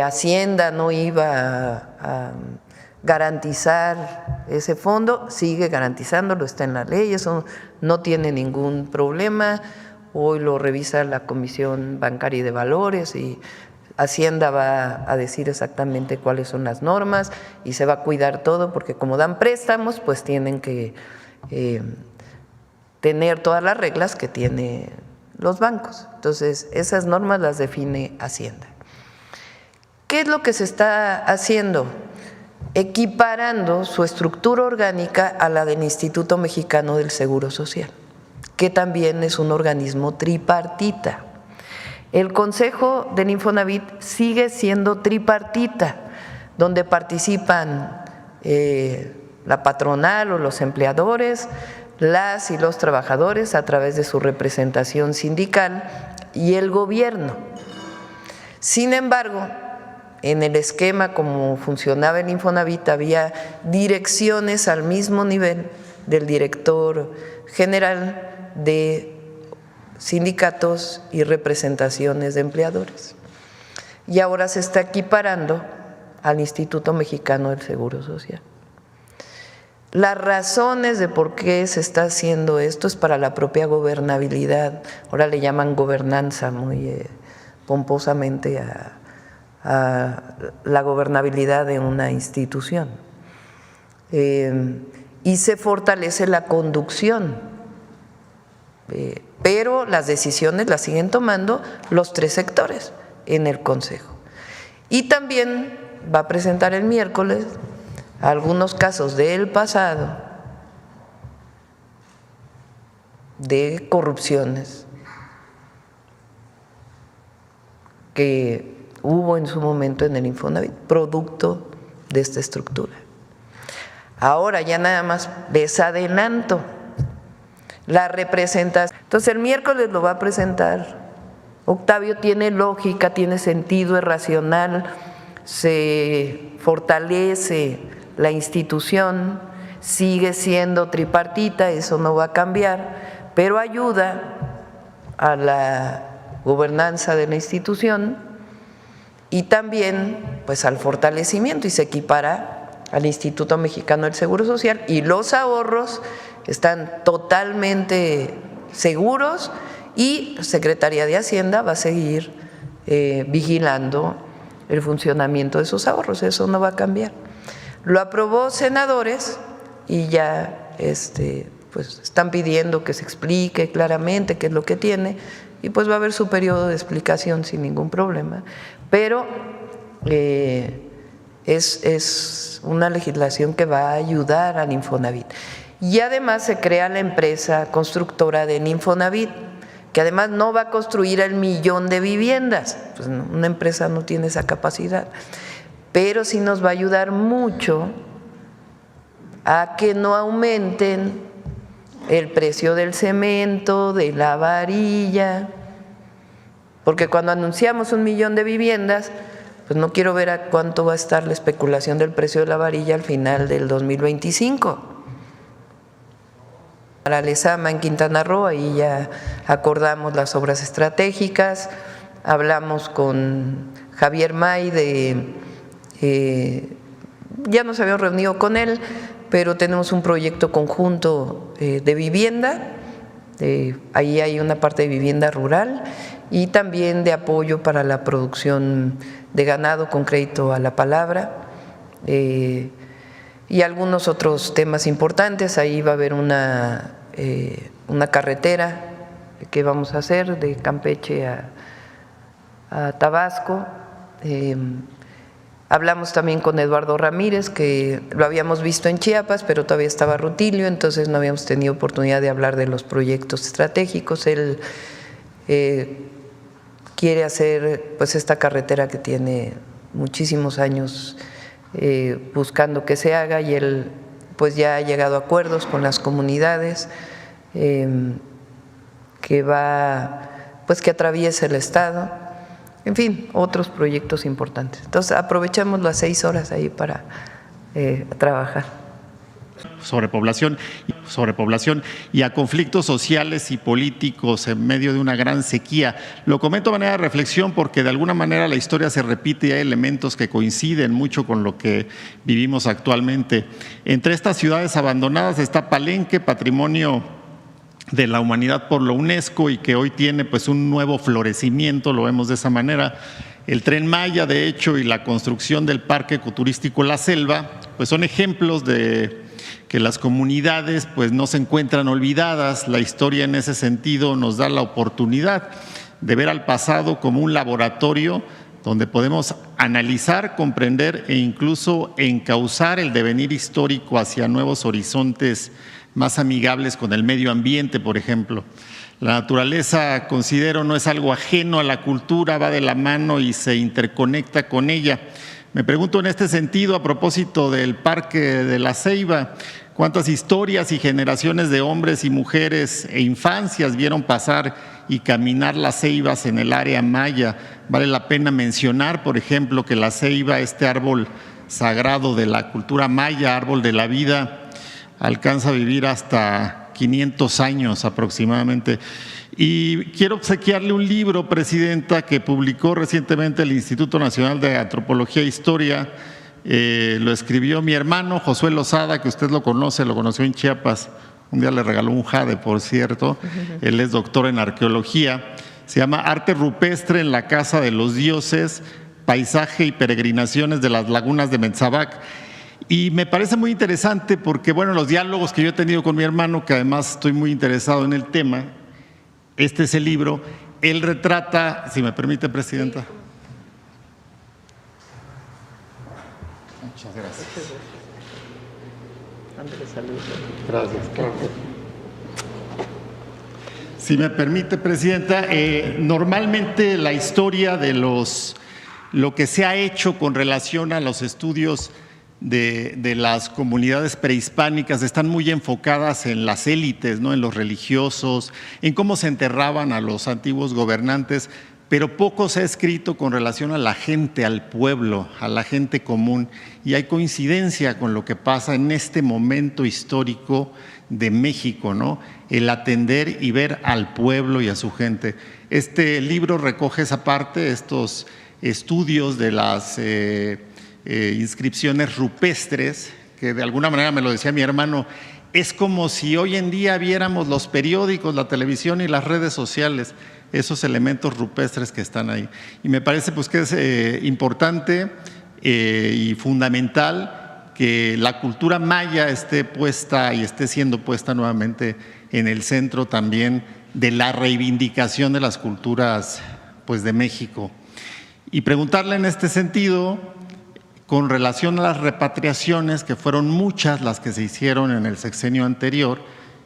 Hacienda no iba a garantizar ese fondo, sigue garantizándolo, está en la ley, eso no tiene ningún problema. Hoy lo revisa la Comisión Bancaria y de Valores y Hacienda va a decir exactamente cuáles son las normas y se va a cuidar todo, porque como dan préstamos, pues tienen que tener todas las reglas que tiene los bancos. Entonces, esas normas las define Hacienda. ¿Qué es lo que se está haciendo? Equiparando su estructura orgánica a la del Instituto Mexicano del Seguro Social, que también es un organismo tripartita. El Consejo del Infonavit sigue siendo tripartita, donde participan la patronal o los empleadores, las y los trabajadores a través de su representación sindical y el gobierno. Sin embargo, en el esquema como funcionaba el Infonavit había direcciones al mismo nivel del director general de sindicatos y representaciones de empleadores. Y ahora se está equiparando al Instituto Mexicano del Seguro Social. Las razones de por qué se está haciendo esto es para la propia gobernabilidad. Ahora le llaman gobernanza muy pomposamente a la gobernabilidad de una institución. Y se fortalece la conducción. Pero las decisiones las siguen tomando los 3 sectores en el Consejo. Y también va a presentar el miércoles algunos casos del pasado de corrupciones que hubo en su momento en el Infonavit, producto de esta estructura. Ahora ya nada más les adelanto la representación. Entonces el miércoles lo va a presentar. Octavio, tiene lógica, tiene sentido, es racional, se fortalece la institución, sigue siendo tripartita, eso no va a cambiar, pero ayuda a la gobernanza de la institución y también pues al fortalecimiento, y se equipara al Instituto Mexicano del Seguro Social, y los ahorros están totalmente seguros y Secretaría de Hacienda va a seguir vigilando el funcionamiento de esos ahorros, eso no va a cambiar. Lo aprobó senadores y ya pues están pidiendo que se explique claramente qué es lo que tiene, y pues va a haber su periodo de explicación sin ningún problema, pero es una legislación que va a ayudar al Infonavit. Y además se crea la empresa constructora del Infonavit, que además no va a construir el 1,000,000 de viviendas, pues una empresa no tiene esa capacidad, pero sí nos va a ayudar mucho a que no aumenten el precio del cemento, de la varilla, porque cuando anunciamos 1,000,000 de viviendas, pues no quiero ver a cuánto va a estar la especulación del precio de la varilla al final del 2025. Para Lezama en Quintana Roo, ahí ya acordamos las obras estratégicas, hablamos con Javier May ya nos habíamos reunido con él, pero tenemos un proyecto conjunto de vivienda, ahí hay una parte de vivienda rural y también de apoyo para la producción de ganado con crédito a la palabra, y algunos otros temas importantes. Ahí va a haber una carretera que vamos a hacer de Campeche a Tabasco. Hablamos también con Eduardo Ramírez, que lo habíamos visto en Chiapas, pero todavía estaba Rutilio, entonces no habíamos tenido oportunidad de hablar de los proyectos estratégicos. Él quiere hacer pues esta carretera que tiene muchísimos años buscando que se haga, y él pues ya ha llegado a acuerdos con las comunidades que atraviesa el estado. En fin, otros proyectos importantes. Entonces, aprovechamos las 6 horas ahí para trabajar. Sobrepoblación y a conflictos sociales y políticos en medio de una gran sequía. Lo comento de manera de reflexión porque de alguna manera la historia se repite y hay elementos que coinciden mucho con lo que vivimos actualmente. Entre estas ciudades abandonadas está Palenque, patrimonio de la humanidad por la UNESCO y que hoy tiene pues un nuevo florecimiento, lo vemos de esa manera. El Tren Maya, de hecho, y la construcción del Parque Ecoturístico La Selva, pues son ejemplos de que las comunidades pues no se encuentran olvidadas. La historia en ese sentido nos da la oportunidad de ver al pasado como un laboratorio donde podemos analizar, comprender e incluso encauzar el devenir histórico hacia nuevos horizontes más amigables con el medio ambiente, por ejemplo. La naturaleza, considero, no es algo ajeno a la cultura, va de la mano y se interconecta con ella. Me pregunto en este sentido, a propósito del Parque de la Ceiba, ¿cuántas historias y generaciones de hombres y mujeres e infancias vieron pasar y caminar las ceibas en el área maya? Vale la pena mencionar, por ejemplo, que la ceiba, este árbol sagrado de la cultura maya, árbol de la vida, alcanza a vivir hasta 500 años aproximadamente. Y quiero obsequiarle un libro, Presidenta, que publicó recientemente el Instituto Nacional de Antropología e Historia. Lo escribió mi hermano Josué Lozada, que usted lo conoció en Chiapas. Un día le regaló un jade, por cierto. Él es doctor en arqueología. Se llama Arte Rupestre en la Casa de los Dioses, Paisaje y Peregrinaciones de las Lagunas de Metzabac. Y me parece muy interesante porque, bueno, los diálogos que yo he tenido con mi hermano, que además estoy muy interesado en el tema, este es el libro, él retrata, si me permite, Presidenta. Muchas gracias. Gracias. Si me permite, Presidenta, normalmente la historia de lo que se ha hecho con relación a los estudios de las comunidades prehispánicas están muy enfocadas en las élites, ¿no? En los religiosos, en cómo se enterraban a los antiguos gobernantes, pero poco se ha escrito con relación a la gente, al pueblo, a la gente común, y hay coincidencia con lo que pasa en este momento histórico de México, ¿no? El atender y ver al pueblo y a su gente. Este libro recoge esa parte, estos estudios de las inscripciones rupestres, que de alguna manera, me lo decía mi hermano, es como si hoy en día viéramos los periódicos, la televisión y las redes sociales, esos elementos rupestres que están ahí. Y me parece pues que es importante y fundamental que la cultura maya esté puesta y esté siendo puesta nuevamente en el centro también de la reivindicación de las culturas pues de México. Y preguntarle en este sentido, con relación a las repatriaciones, que fueron muchas las que se hicieron en el sexenio anterior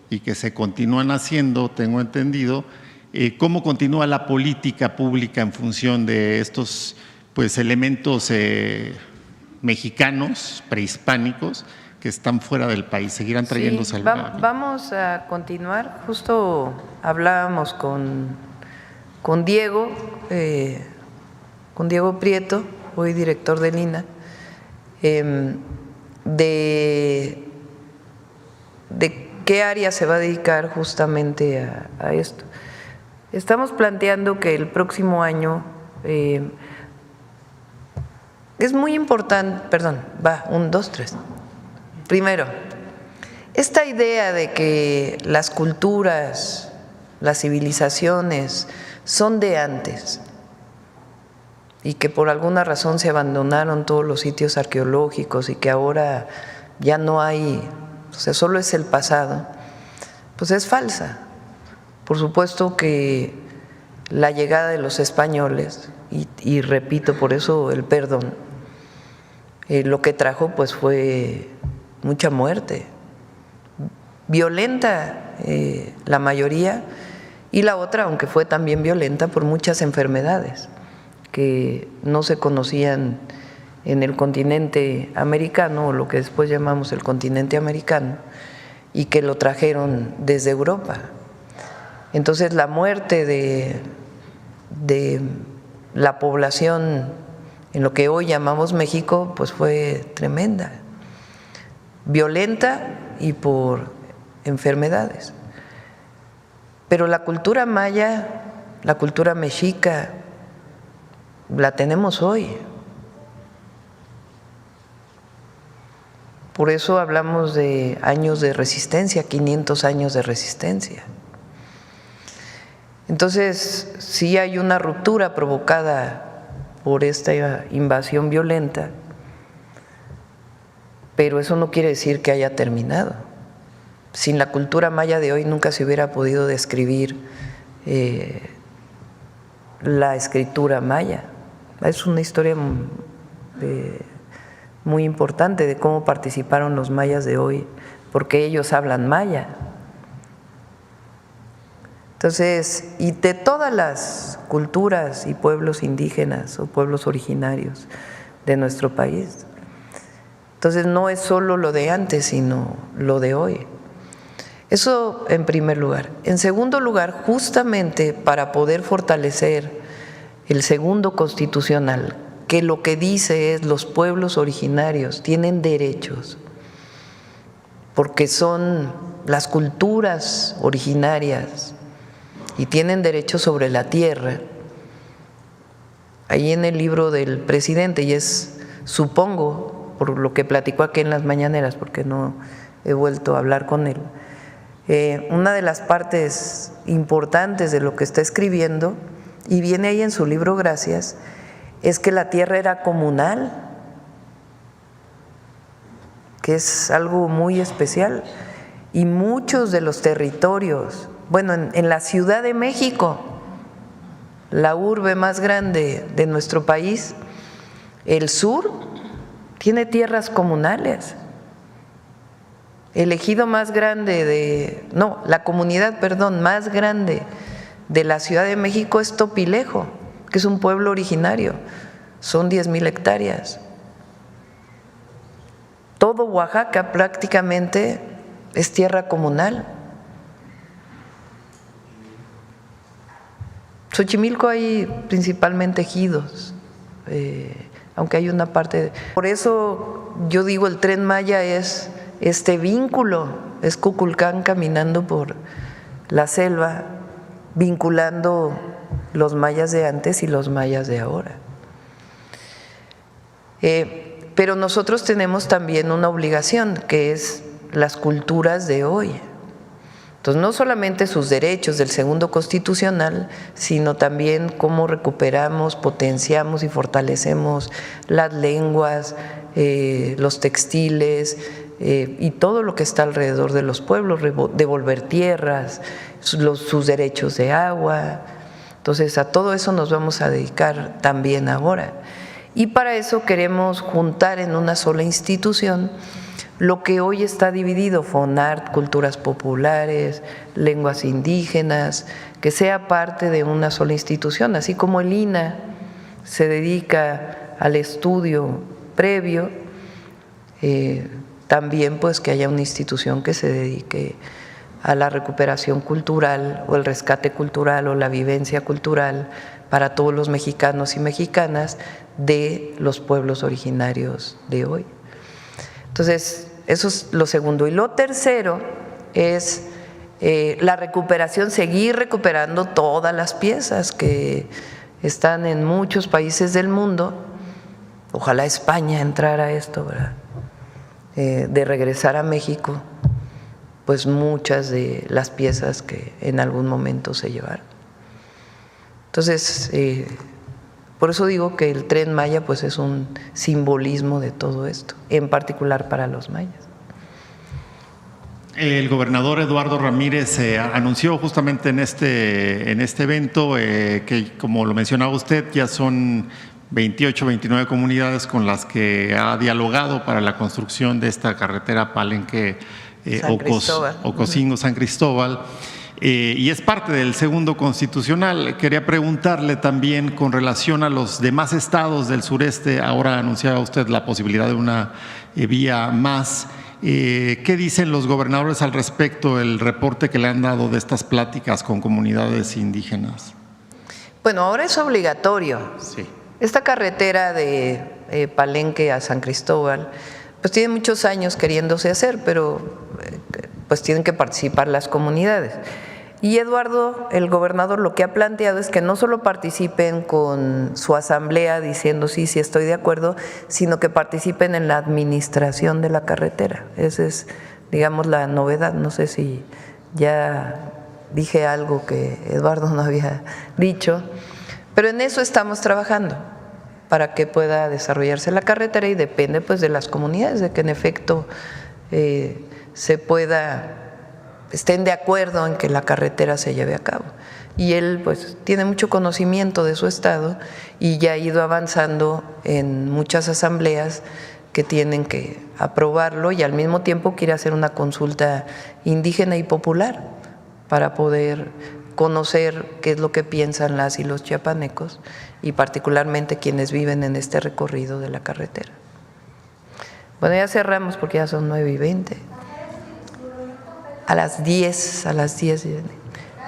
y que se continúan haciendo, tengo entendido, ¿cómo continúa la política pública en función de estos pues, elementos mexicanos, prehispánicos, que están fuera del país? ¿Seguirán trayéndose sí, vamos a continuar. Justo hablábamos con Diego Prieto, hoy director del INAH, de qué área se va a dedicar justamente a esto. Estamos planteando que el próximo año es muy importante, Primero, esta idea de que las culturas, las civilizaciones son de antes y que por alguna razón se abandonaron todos los sitios arqueológicos y que ahora ya no hay, o sea, solo es el pasado, pues es falsa. Por supuesto que la llegada de los españoles, y repito, por eso el perdón, lo que trajo pues fue mucha muerte, violenta la mayoría, y la otra, aunque fue también violenta, por muchas enfermedades que no se conocían en el continente americano, o lo que después llamamos el continente americano, y que lo trajeron desde Europa. Entonces la muerte de la población en lo que hoy llamamos México, pues fue tremenda, violenta y por enfermedades. Pero la cultura maya, la cultura mexica, la tenemos hoy. Por eso hablamos de años de resistencia, 500 años de resistencia. Entonces, sí hay una ruptura provocada por esta invasión violenta, pero eso no quiere decir que haya terminado. Sin la cultura maya de hoy nunca se hubiera podido describir la escritura maya. Es una historia muy importante de cómo participaron los mayas de hoy, porque ellos hablan maya. Entonces, y de todas las culturas y pueblos indígenas o pueblos originarios de nuestro país. Entonces, no es solo lo de antes, sino lo de hoy. Eso en primer lugar. En segundo lugar, justamente para poder fortalecer el segundo constitucional, que lo que dice es los pueblos originarios tienen derechos, porque son las culturas originarias y tienen derechos sobre la tierra. Ahí en el libro del presidente, y es, supongo, por lo que platicó aquí en las mañaneras, porque no he vuelto a hablar con él, una de las partes importantes de lo que está escribiendo, y viene ahí en su libro Gracias, es que la tierra era comunal, que es algo muy especial, y muchos de los territorios, bueno, en la Ciudad de México, la urbe más grande de nuestro país, el sur tiene tierras comunales. El ejido más grande la comunidad, más grande de la Ciudad de México es Topilejo, que es un pueblo originario, son 10,000 hectáreas. Todo Oaxaca prácticamente es tierra comunal. Xochimilco hay principalmente ejidos, aunque hay una parte. Por eso yo digo el Tren Maya es este vínculo es Kukulcán caminando por la selva, vinculando los mayas de antes y los mayas de ahora. Pero nosotros tenemos también una obligación, que es las culturas de hoy. Entonces, no solamente sus derechos del segundo constitucional, sino también cómo recuperamos, potenciamos y fortalecemos las lenguas, los textiles y todo lo que está alrededor de los pueblos, devolver tierras, sus derechos de agua. Entonces, a todo eso nos vamos a dedicar también ahora. Y para eso queremos juntar en una sola institución lo que hoy está dividido: FONART, culturas populares, lenguas indígenas, que sea parte de una sola institución, así como el INAH se dedica al estudio previo, también pues que haya una institución que se dedique a la recuperación cultural o el rescate cultural o la vivencia cultural para todos los mexicanos y mexicanas de los pueblos originarios de hoy. Entonces, eso es lo segundo. Y lo tercero es la recuperación, seguir recuperando todas las piezas que están en muchos países del mundo. Ojalá España entrara a esto, ¿verdad? De regresar a México, pues muchas de las piezas que en algún momento se llevaron. Entonces, por eso digo que el Tren Maya pues es un simbolismo de todo esto, en particular para los mayas. El gobernador Eduardo Ramírez anunció justamente en este evento que, como lo mencionaba usted, ya son 28, 29 comunidades con las que ha dialogado para la construcción de esta carretera Palenque Ocosingo-San Cristóbal. Y es parte del segundo constitucional. Quería preguntarle también con relación a los demás estados del sureste. Ahora anunciaba usted la posibilidad de una vía más. ¿Qué dicen los gobernadores al respecto, el reporte que le han dado de estas pláticas con comunidades indígenas? Bueno, ahora es obligatorio. Sí. Esta carretera de Palenque a San Cristóbal, pues tiene muchos años queriéndose hacer, pero pues tienen que participar las comunidades. Y Eduardo, el gobernador, lo que ha planteado es que no solo participen con su asamblea diciendo sí, sí estoy de acuerdo, sino que participen en la administración de la carretera. Esa es, digamos, la novedad. No sé si ya dije algo que Eduardo no había dicho, pero en eso estamos trabajando para que pueda desarrollarse la carretera, y depende pues de las comunidades, de que en efecto se pueda, estén de acuerdo en que la carretera se lleve a cabo. Y él pues tiene mucho conocimiento de su estado y ya ha ido avanzando en muchas asambleas que tienen que aprobarlo, y al mismo tiempo quiere hacer una consulta indígena y popular para poder conocer qué es lo que piensan las y los chiapanecos, y particularmente quienes viven en este recorrido de la carretera. Bueno, ya cerramos porque ya son 9:20. A las 10.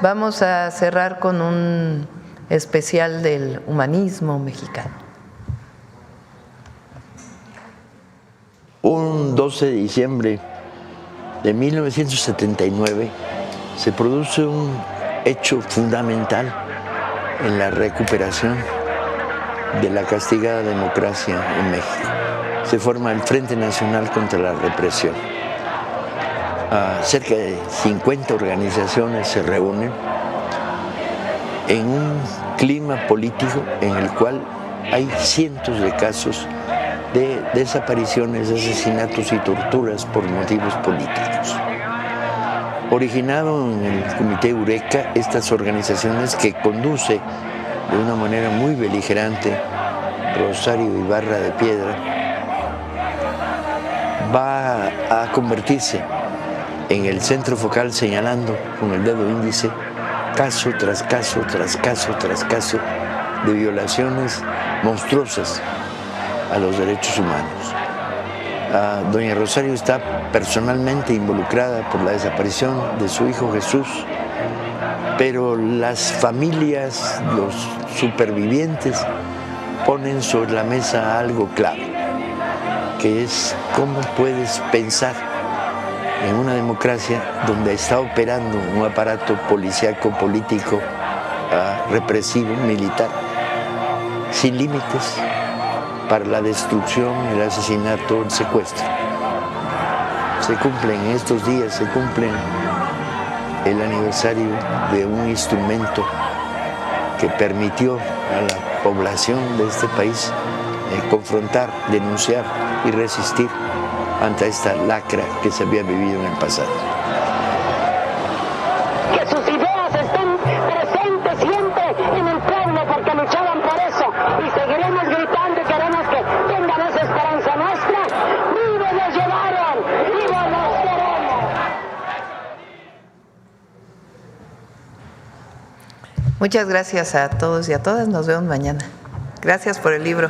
Vamos a cerrar con un especial del humanismo mexicano. Un 12 de diciembre de 1979 se produce un hecho fundamental en la recuperación de la castigada democracia en México. Se forma el Frente Nacional contra la Represión. Cerca de 50 organizaciones se reúnen en un clima político en el cual hay cientos de casos de desapariciones, asesinatos y torturas por motivos políticos. Originado en el Comité Eureka, estas organizaciones que conduce de una manera muy beligerante Rosario Ibarra de Piedra, va a convertirse en el centro focal, señalando con el dedo índice caso tras caso, tras caso, tras caso de violaciones monstruosas a los derechos humanos. Doña Rosario está personalmente involucrada por la desaparición de su hijo Jesús, pero las familias, los supervivientes, ponen sobre la mesa algo clave, que es cómo puedes pensar en una democracia donde está operando un aparato policíaco, político, represivo, militar, sin límites para la destrucción, el asesinato, el secuestro. Se cumplen estos días, se cumplen el aniversario de un instrumento que permitió a la población de este país confrontar, denunciar y resistir ante esta lacra que se había vivido en el pasado. Que sus ideas estén presentes siempre en el pueblo, porque luchaban por eso, y seguiremos gritando y queremos que tengan esa esperanza nuestra. ¡Vivos los llevaron! ¡Vivos los queremos! Muchas gracias a todos y a todas. Nos vemos mañana. Gracias por el libro.